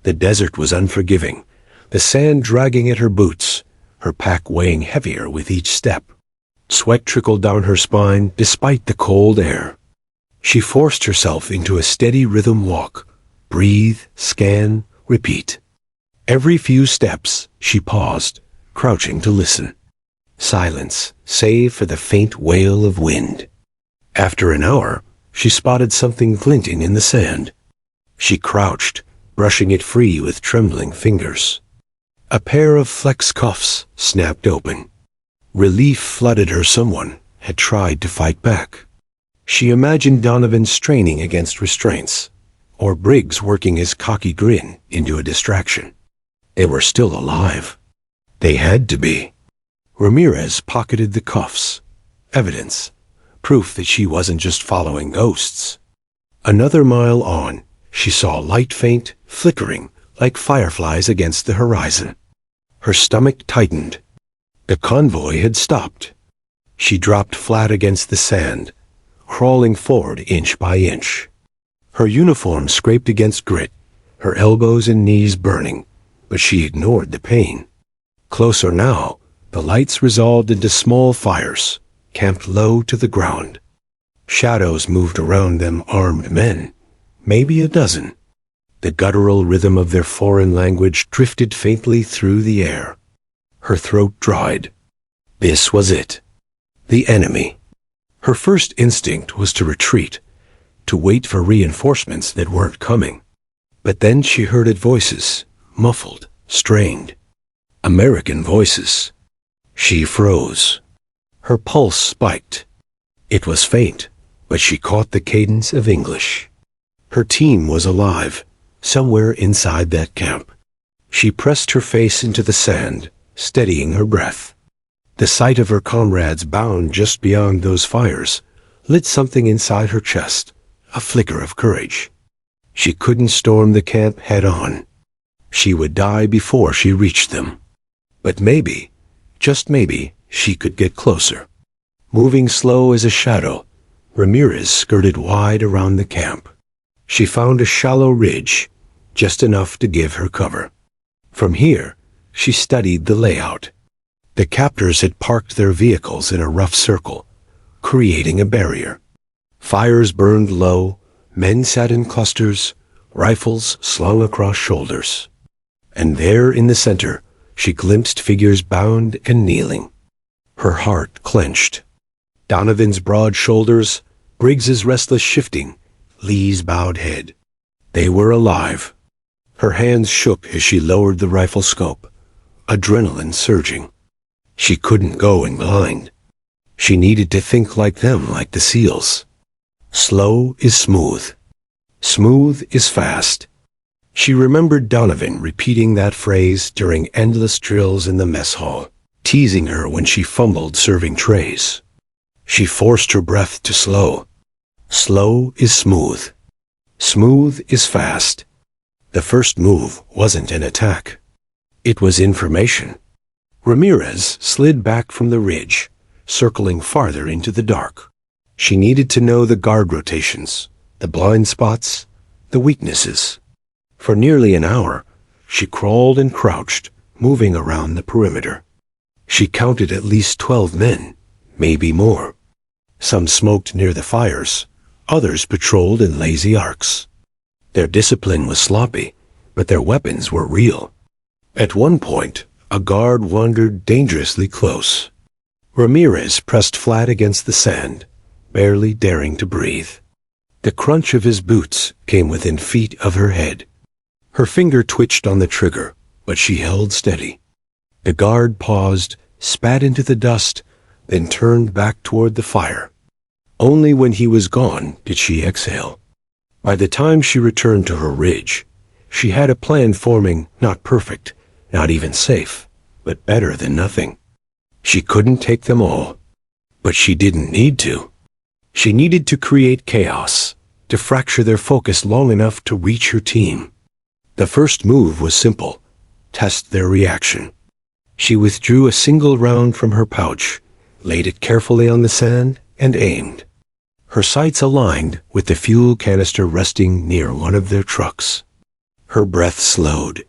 The desert was unforgiving, the sand dragging at her boots, her pack weighing heavier with each step. Sweat trickled down her spine despite the cold air. She forced herself into a steady rhythm walk. Breathe, scan, repeat. Every few steps, she paused, crouching to listen. Silence, save for the faint wail of wind. After an hour, she spotted something glinting in the sand. She crouched, brushing it free with trembling fingers. A pair of flex cuffs snapped open. Relief flooded her. Someone had tried to fight back. She imagined Donovan straining against restraints, or Briggs working his cocky grin into a distraction. They were still alive. They had to be. Ramirez pocketed the cuffs. Evidence. Proof that she wasn't just following ghosts. Another mile on, she saw light faint, flickering, like fireflies against the horizon. Her stomach tightened. The convoy had stopped. She dropped flat against the sand, crawling forward inch by inch. Her uniform scraped against grit, her elbows and knees burning, but she ignored the pain. Closer now, the lights resolved into small fires, camped low to the ground. Shadows moved around them, armed men, maybe a dozen. The guttural rhythm of their foreign language drifted faintly through the air. Her throat dried. This was it. The enemy. Her first instinct was to retreat, to wait for reinforcements that weren't coming. But then she heard voices, muffled, strained. American voices. She froze. Her pulse spiked. It was faint, but she caught the cadence of English. Her team was alive, somewhere inside that camp. She pressed her face into the sand, steadying her breath. The sight of her comrades bound just beyond those fires lit something inside her chest, a flicker of courage. She couldn't storm the camp head on. She would die before she reached them. But maybe, just maybe, she could get closer. Moving slow as a shadow, Ramirez skirted wide around the camp. She found a shallow ridge, just enough to give her cover. From here, she studied the layout. The captors had parked their vehicles in a rough circle, creating a barrier. Fires burned low, men sat in clusters, rifles slung across shoulders. And there in the center, she glimpsed figures bound and kneeling. Her heart clenched. Donovan's broad shoulders, Briggs's restless shifting, Lee's bowed head. They were alive. Her hands shook as she lowered the rifle scope, adrenaline surging. She couldn't go in blind. She needed to think like them, like the SEALs. Slow is smooth. Smooth is fast. She remembered Donovan repeating that phrase during endless drills in the mess hall, teasing her when she fumbled serving trays. She forced her breath to slow. Slow is smooth. Smooth is fast. The first move wasn't an attack. It was information. Ramirez slid back from the ridge, circling farther into the dark. She needed to know the guard rotations, the blind spots, the weaknesses. For nearly an hour, she crawled and crouched, moving around the perimeter. She counted at least 12 men, maybe more. Some smoked near the fires, others patrolled in lazy arcs. Their discipline was sloppy, but their weapons were real. At one point, a guard wandered dangerously close. Ramirez pressed flat against the sand, barely daring to breathe. The crunch of his boots came within feet of her head. Her finger twitched on the trigger, but she held steady. The guard paused, spat into the dust, then turned back toward the fire. Only when he was gone did she exhale. By the time she returned to her ridge, she had a plan forming, not perfect, not even safe, but better than nothing. She couldn't take them all, but she didn't need to. She needed to create chaos, to fracture their focus long enough to reach her team. The first move was simple: test their reaction. She withdrew a single round from her pouch, laid it carefully on the sand, and aimed. Her sights aligned with the fuel canister resting near one of their trucks. Her breath slowed.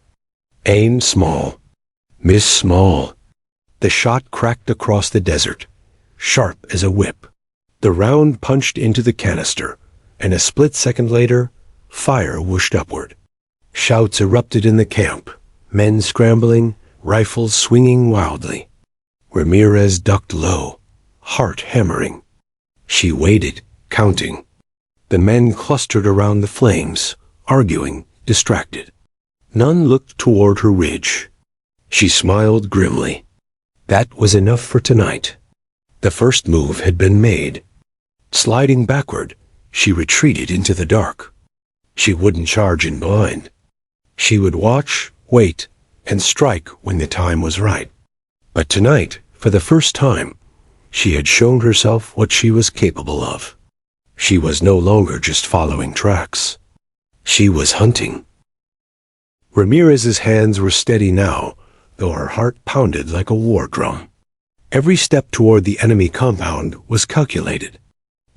Aim small. Miss small. The shot cracked across the desert, sharp as a whip. The round punched into the canister, and a split second later, fire whooshed upward. Shouts erupted in the camp, men scrambling, rifles swinging wildly. Ramirez ducked low, heart hammering. She waited, counting. The men clustered around the flames, arguing, distracted. None looked toward her ridge. She smiled grimly. That was enough for tonight. The first move had been made. Sliding backward, she retreated into the dark. She wouldn't charge in blind. She would watch, wait, and strike when the time was right. But tonight, for the first time, she had shown herself what she was capable of. She was no longer just following tracks. She was hunting. Ramirez's hands were steady now, though her heart pounded like a war drum. Every step toward the enemy compound was calculated.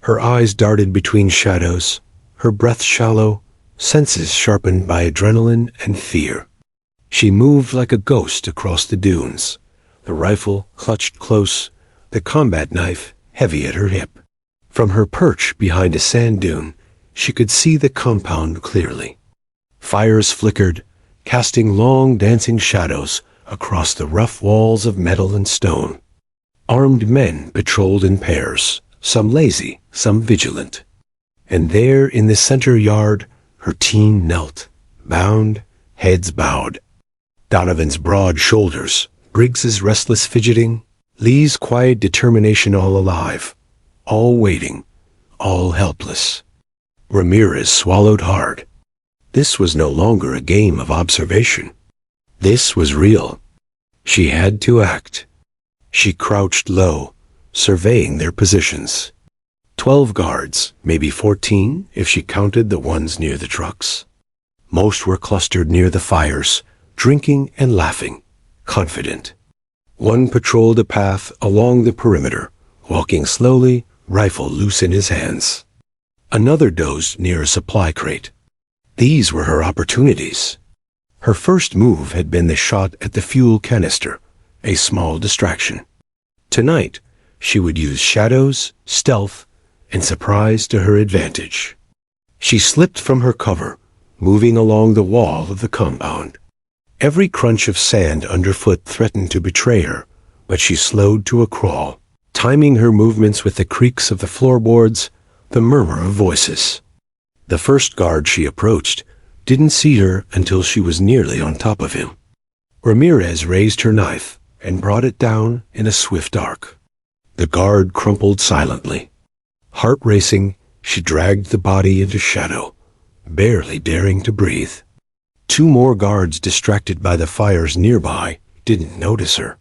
Her eyes darted between shadows, her breath shallow, senses sharpened by adrenaline and fear. She moved like a ghost across the dunes, the rifle clutched close, the combat knife heavy at her hip. From her perch behind a sand dune, she could see the compound clearly. Fires flickered, casting long dancing shadows across the rough walls of metal and stone. Armed men patrolled in pairs, some lazy, some vigilant. And there in the center yard, her team knelt, bound, heads bowed. Donovan's broad shoulders, Briggs's restless fidgeting, Lee's quiet determination all alive, all waiting, all helpless. Ramirez swallowed hard. This was no longer a game of observation. This was real. She had to act. She crouched low, surveying their positions. 12 guards, maybe 14 if she counted the ones near the trucks. Most were clustered near the fires, drinking and laughing, confident. One patrolled a path along the perimeter, walking slowly, rifle loose in his hands. Another dozed near a supply crate. These were her opportunities. Her first move had been the shot at the fuel canister, a small distraction. Tonight, she would use shadows, stealth, and surprise to her advantage. She slipped from her cover, moving along the wall of the compound. Every crunch of sand underfoot threatened to betray her, but she slowed to a crawl, timing her movements with the creaks of the floorboards, the murmur of voices. The first guard she approached didn't see her until she was nearly on top of him. Ramirez raised her knife and brought it down in a swift arc. The guard crumpled silently. Heart racing, she dragged the body into shadow, barely daring to breathe. Two more guards, distracted by the fires nearby, didn't notice her.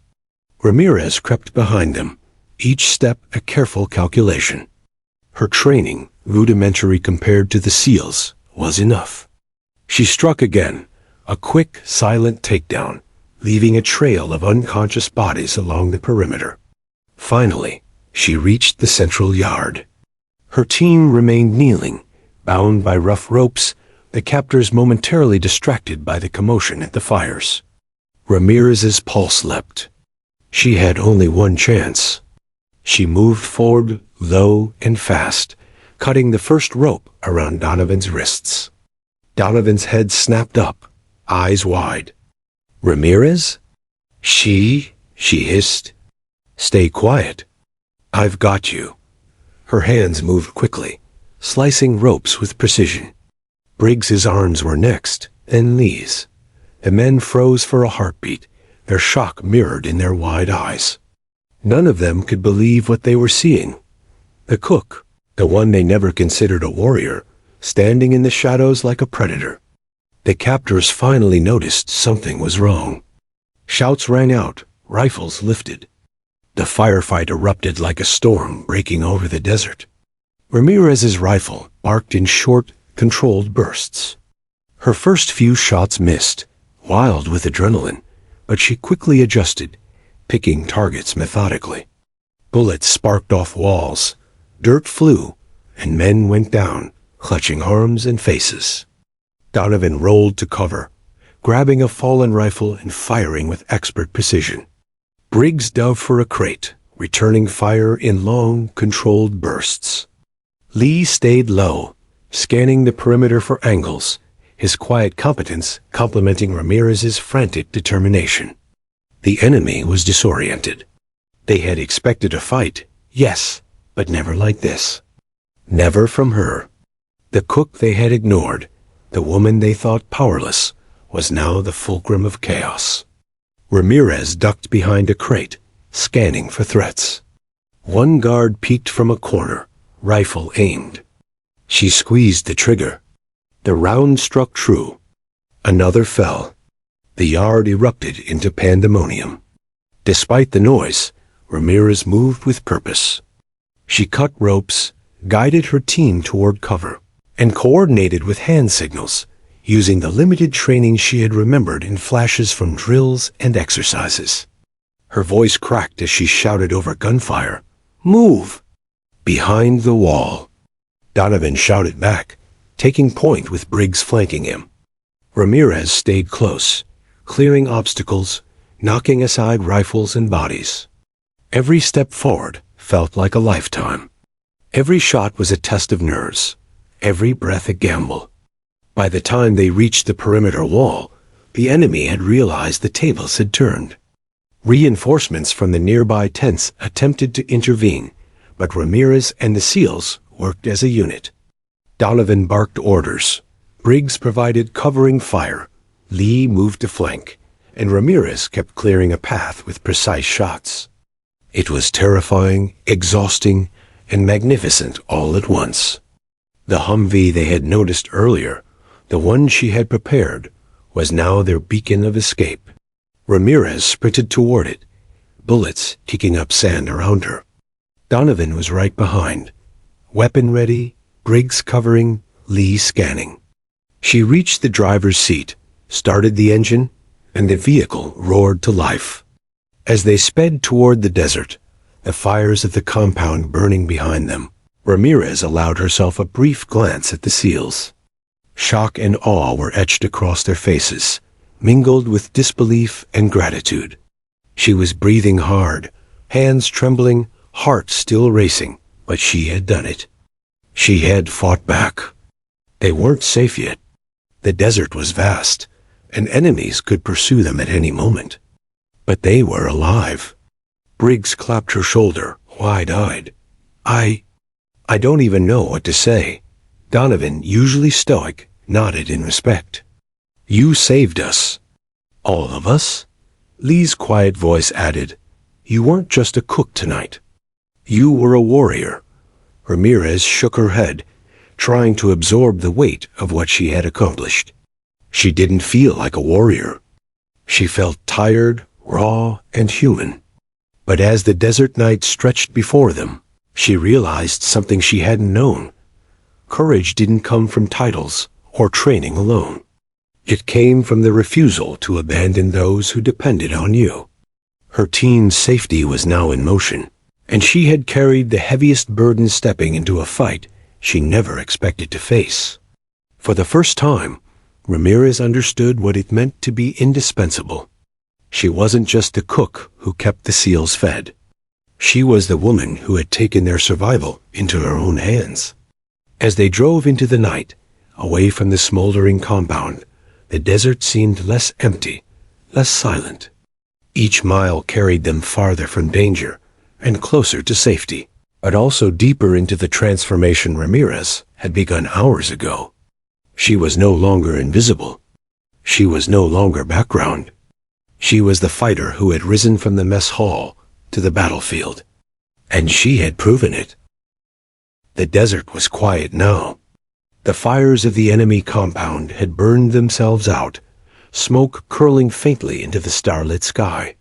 Ramirez crept behind them, each step a careful calculation. Her training, rudimentary compared to the SEALs, was enough. She struck again, a quick, silent takedown, leaving a trail of unconscious bodies along the perimeter. Finally, she reached the central yard. Her team remained kneeling, bound by rough ropes, the captors momentarily distracted by the commotion at the fires. Ramirez's pulse leapt. She had only one chance. She moved forward, low and fast, cutting the first rope around Donovan's wrists. Donovan's head snapped up, eyes wide. "Ramirez?" She hissed. "Stay quiet. I've got you." Her hands moved quickly, slicing ropes with precision. Briggs's arms were next, then Lee's. The men froze for a heartbeat, their shock mirrored in their wide eyes. None of them could believe what they were seeing. The cook, the one they never considered a warrior, standing in the shadows like a predator. The captors finally noticed something was wrong. Shouts rang out, rifles lifted. The firefight erupted like a storm breaking over the desert. Ramirez's rifle barked in short, controlled bursts. Her first few shots missed, wild with adrenaline, but she quickly adjusted, picking targets methodically. Bullets sparked off walls, dirt flew, and men went down, clutching arms and faces. Donovan rolled to cover, grabbing a fallen rifle and firing with expert precision. Briggs dove for a crate, returning fire in long, controlled bursts. Lee stayed low, scanning the perimeter for angles, his quiet competence complementing Ramirez's frantic determination. The enemy was disoriented. They had expected a fight, yes, but never like this. Never from her. The cook they had ignored, the woman they thought powerless, was now the fulcrum of chaos. Ramirez ducked behind a crate, scanning for threats. One guard peeked from a corner, rifle aimed. She squeezed the trigger. The round struck true. Another fell. The yard erupted into pandemonium. Despite the noise, Ramirez moved with purpose. She cut ropes, guided her team toward cover, and coordinated with hand signals, using the limited training she had remembered in flashes from drills and exercises. Her voice cracked as she shouted over gunfire, "Move!" Behind the wall. Donovan shouted back, taking point with Briggs flanking him. Ramirez stayed close, clearing obstacles, knocking aside rifles and bodies. Every step forward felt like a lifetime. Every shot was a test of nerves, every breath a gamble. By the time they reached the perimeter wall, the enemy had realized the tables had turned. Reinforcements from the nearby tents attempted to intervene, but Ramirez and the SEALs worked as a unit. Donovan barked orders. Briggs provided covering fire. Lee moved to flank, and Ramirez kept clearing a path with precise shots. It was terrifying, exhausting, and magnificent all at once. The Humvee they had noticed earlier, the one she had prepared, was now their beacon of escape. Ramirez sprinted toward it, bullets kicking up sand around her. Donovan was right behind, weapon ready, Briggs covering, Lee scanning. She reached the driver's seat, started the engine, and the vehicle roared to life. As they sped toward the desert, the fires of the compound burning behind them, Ramirez allowed herself a brief glance at the SEALs. Shock and awe were etched across their faces, mingled with disbelief and gratitude. She was breathing hard, hands trembling, heart still racing, but she had done it. She had fought back. They weren't safe yet. The desert was vast, and enemies could pursue them at any moment. But they were alive. Briggs clapped her shoulder, wide-eyed. I don't even know what to say." Donovan, usually stoic, nodded in respect. "You saved us." "All of us?" Lee's quiet voice added. "You weren't just a cook tonight. You were a warrior." Ramirez shook her head, trying to absorb the weight of what she had accomplished. She didn't feel like a warrior. She felt tired, raw, and human. But as the desert night stretched before them, she realized something she hadn't known. Courage didn't come from titles or training alone. It came from the refusal to abandon those who depended on you. Her team's safety was now in motion, and she had carried the heaviest burden stepping into a fight she never expected to face. For the first time, Ramirez understood what it meant to be indispensable. She wasn't just the cook who kept the seals fed. She was the woman who had taken their survival into her own hands. As they drove into the night, away from the smoldering compound, the desert seemed less empty, less silent. Each mile carried them farther from danger and closer to safety, but also deeper into the transformation Ramirez had begun hours ago. She was no longer invisible. She was no longer background. She was the fighter who had risen from the mess hall to the battlefield, and she had proven it. The desert was quiet now. The fires of the enemy compound had burned themselves out, smoke curling faintly into the starlit sky.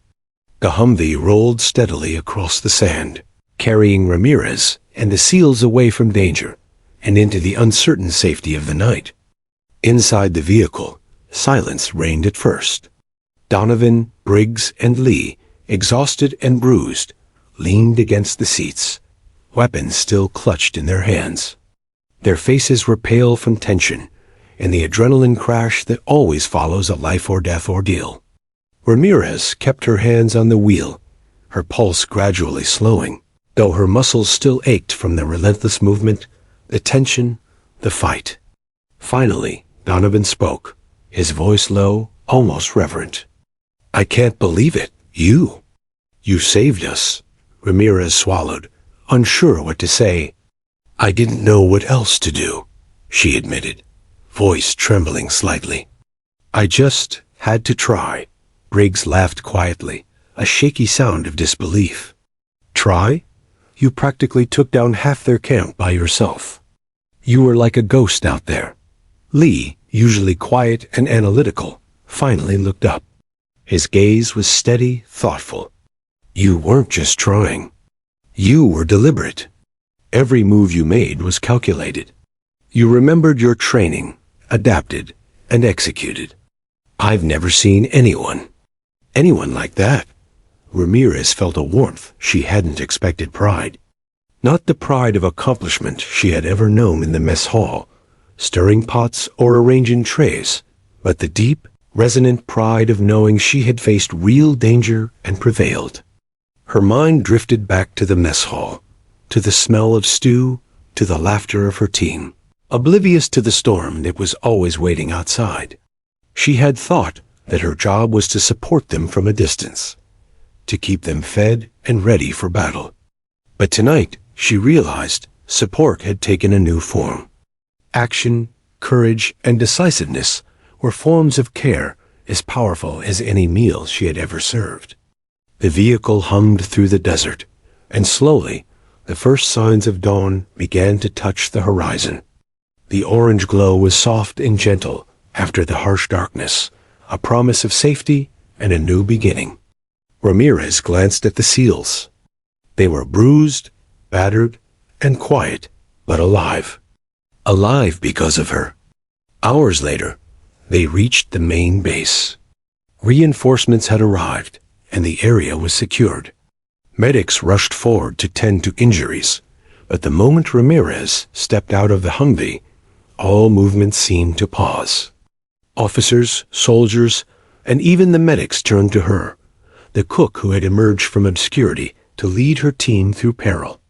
The Humvee rolled steadily across the sand, carrying Ramirez and the seals away from danger and into the uncertain safety of the night. Inside the vehicle, silence reigned at first. Donovan, Briggs, and Lee, exhausted and bruised, leaned against the seats, weapons still clutched in their hands. Their faces were pale from tension and the adrenaline crash that always follows a life-or-death ordeal. Ramirez kept her hands on the wheel, her pulse gradually slowing, though her muscles still ached from the relentless movement, the tension, the fight. Finally, Donovan spoke, his voice low, almost reverent. "I can't believe it. You saved us." Ramirez swallowed, unsure what to say. "I didn't know what else to do," she admitted, voice trembling slightly. "I just had to try." Briggs laughed quietly, a shaky sound of disbelief. "Try? You practically took down half their camp by yourself. You were like a ghost out there." Lee, usually quiet and analytical, finally looked up. His gaze was steady, thoughtful. "You weren't just trying. You were deliberate. Every move you made was calculated. You remembered your training, adapted, and executed. I've never seen anyone like that." Ramirez felt a warmth she hadn't expected. Pride. Not the pride of accomplishment she had ever known in the mess hall, stirring pots or arranging trays, but the deep, resonant pride of knowing she had faced real danger and prevailed. Her mind drifted back to the mess hall, to the smell of stew, to the laughter of her team, oblivious to the storm that was always waiting outside. She had thought that her job was to support them from a distance, to keep them fed and ready for battle. But tonight, she realized, support had taken a new form. Action, courage, and decisiveness were forms of care as powerful as any meal she had ever served. The vehicle hummed through the desert, and slowly, the first signs of dawn began to touch the horizon. The orange glow was soft and gentle after the harsh darkness, a promise of safety and a new beginning. Ramirez glanced at the seals. They were bruised, battered, and quiet, but alive. Alive because of her. Hours later, they reached the main base. Reinforcements had arrived, and the area was secured. Medics rushed forward to tend to injuries, but the moment Ramirez stepped out of the Humvee, all movement seemed to pause. Officers, soldiers, and even the medics turned to her, the cook who had emerged from obscurity to lead her team through peril.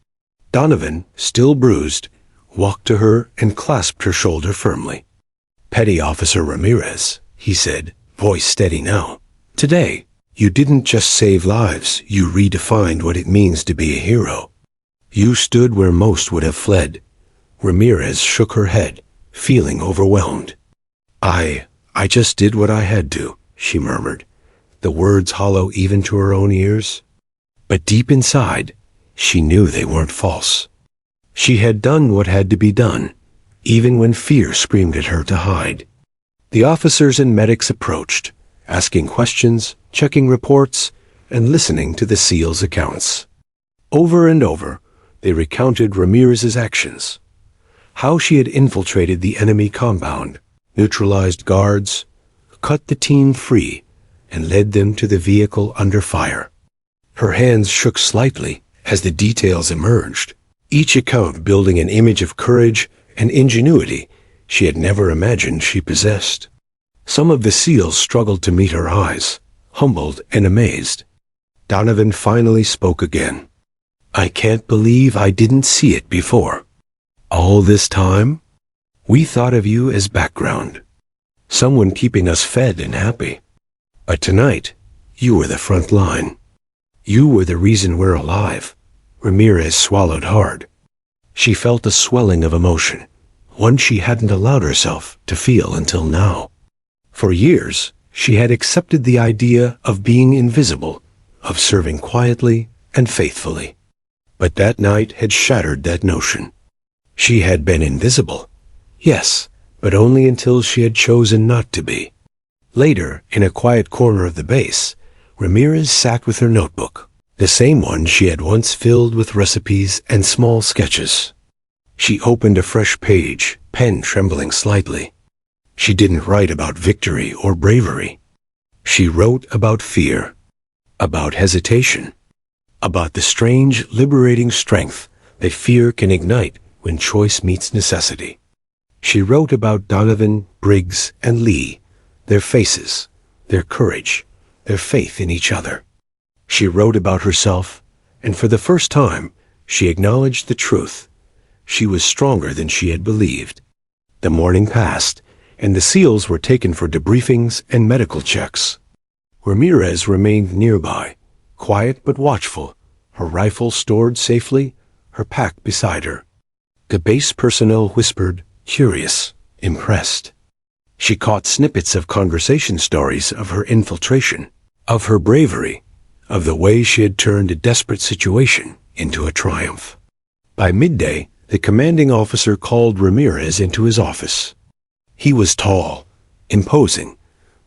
Donovan, still bruised, walked to her and clasped her shoulder firmly. "Petty Officer Ramirez," he said, voice steady now. "Today, you didn't just save lives, you redefined what it means to be a hero. You stood where most would have fled." Ramirez shook her head, feeling overwhelmed. I just did what I had to," she murmured, the words hollow even to her own ears. But deep inside, she knew they weren't false. She had done what had to be done, even when fear screamed at her to hide. The officers and medics approached, asking questions, checking reports, and listening to the SEAL's accounts. Over and over, they recounted Ramirez's actions, how she had infiltrated the enemy compound, neutralized guards, cut the team free, and led them to the vehicle under fire. Her hands shook slightly as the details emerged, each account building an image of courage and ingenuity she had never imagined she possessed. Some of the SEALs struggled to meet her eyes, humbled and amazed. Donovan finally spoke again. "I can't believe I didn't see it before. All this time, we thought of you as background, someone keeping us fed and happy. But tonight, you were the front line. You were the reason we're alive." Ramirez swallowed hard. She felt a swelling of emotion, one she hadn't allowed herself to feel until now. For years, she had accepted the idea of being invisible, of serving quietly and faithfully. But that night had shattered that notion. She had been invisible, yes, but only until she had chosen not to be. Later, in a quiet corner of the base, Ramirez sat with her notebook, the same one she had once filled with recipes and small sketches. She opened a fresh page, pen trembling slightly. She didn't write about victory or bravery. She wrote about fear, about hesitation, about the strange, liberating strength that fear can ignite when choice meets necessity. She wrote about Donovan, Briggs, and Lee, their faces, their courage, their faith in each other. She wrote about herself, and for the first time, she acknowledged the truth. She was stronger than she had believed. The morning passed, and the SEALs were taken for debriefings and medical checks. Ramirez remained nearby, quiet but watchful, her rifle stored safely, her pack beside her. The base personnel whispered, curious, impressed. She caught snippets of conversation stories of her infiltration, of her bravery, of the way she had turned a desperate situation into a triumph. By midday, the commanding officer called Ramirez into his office. He was tall, imposing,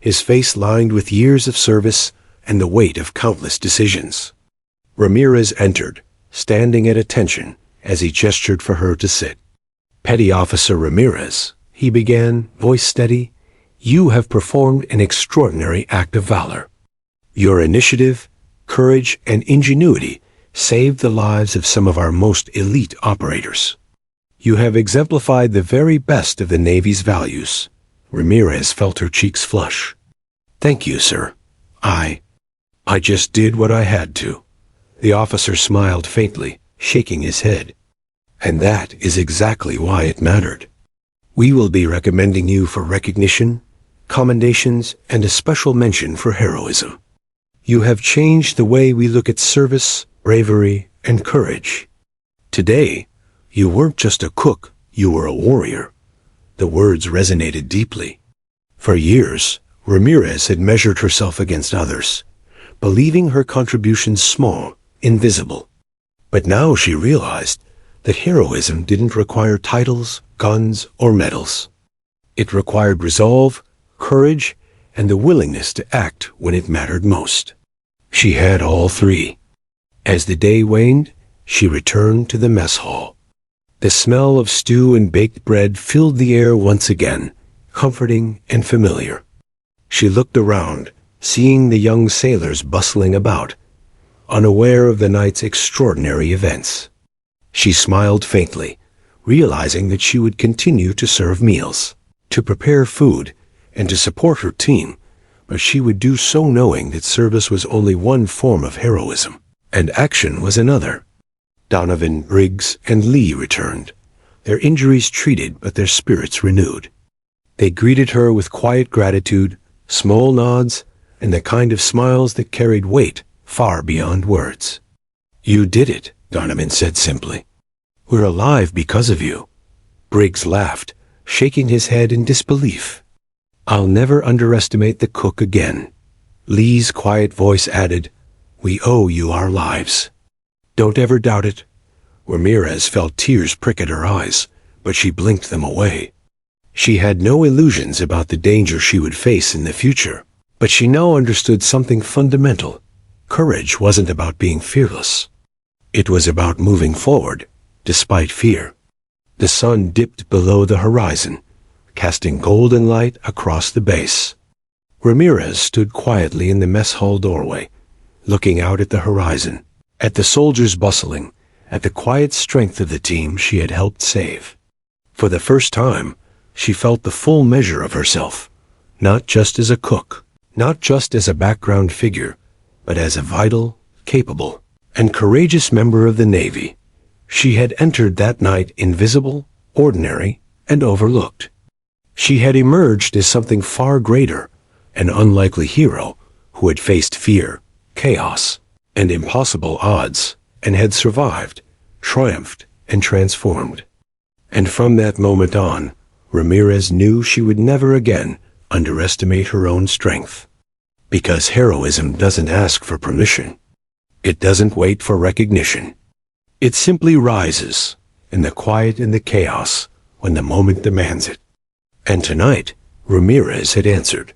his face lined with years of service and the weight of countless decisions. Ramirez entered, standing at attention as he gestured for her to sit. "Petty Officer Ramirez," he began, voice steady, "you have performed an extraordinary act of valor. Your initiative, courage, and ingenuity saved the lives of some of our most elite operators. You have exemplified the very best of the Navy's values." Ramirez felt her cheeks flush. "Thank you, sir. I just did what I had to." The officer smiled faintly, shaking his head. "And that is exactly why it mattered. We will be recommending you for recognition, commendations, and a special mention for heroism. You have changed the way we look at service, bravery, and courage. Today, you weren't just a cook, you were a warrior." The words resonated deeply. For years, Ramirez had measured herself against others, believing her contributions small, invisible. But now she realized that heroism didn't require titles, guns, or medals. It required resolve, courage, and the willingness to act when it mattered most. She had all three. As the day waned, she returned to the mess hall. The smell of stew and baked bread filled the air once again, comforting and familiar. She looked around, seeing the young sailors bustling about, unaware of the night's extraordinary events. She smiled faintly, realizing that she would continue to serve meals, to prepare food, and to support her team, but she would do so knowing that service was only one form of heroism, and action was another. Donovan, Briggs, and Lee returned, their injuries treated but their spirits renewed. They greeted her with quiet gratitude, small nods, and the kind of smiles that carried weight far beyond words. "You did it," Donovan said simply. "We're alive because of you." Briggs laughed, shaking his head in disbelief. "I'll never underestimate the cook again." Lee's quiet voice added, "We owe you our lives." "Don't ever doubt it." Ramirez felt tears prick at her eyes, but she blinked them away. She had no illusions about the danger she would face in the future, but she now understood something fundamental. Courage wasn't about being fearless. It was about moving forward, despite fear. The sun dipped below the horizon, casting golden light across the base. Ramirez stood quietly in the mess hall doorway, looking out at the horizon, at the soldiers bustling, at the quiet strength of the team she had helped save. For the first time, she felt the full measure of herself, not just as a cook, not just as a background figure, but as a vital, capable, and courageous member of the Navy. She had entered that night invisible, ordinary, and overlooked. She had emerged as something far greater, an unlikely hero who had faced fear, chaos, and impossible odds, and had survived, triumphed, and transformed. And from that moment on, Ramirez knew she would never again underestimate her own strength. Because heroism doesn't ask for permission. It doesn't wait for recognition. It simply rises, in the quiet and the chaos, when the moment demands it. And tonight, Ramirez had answered.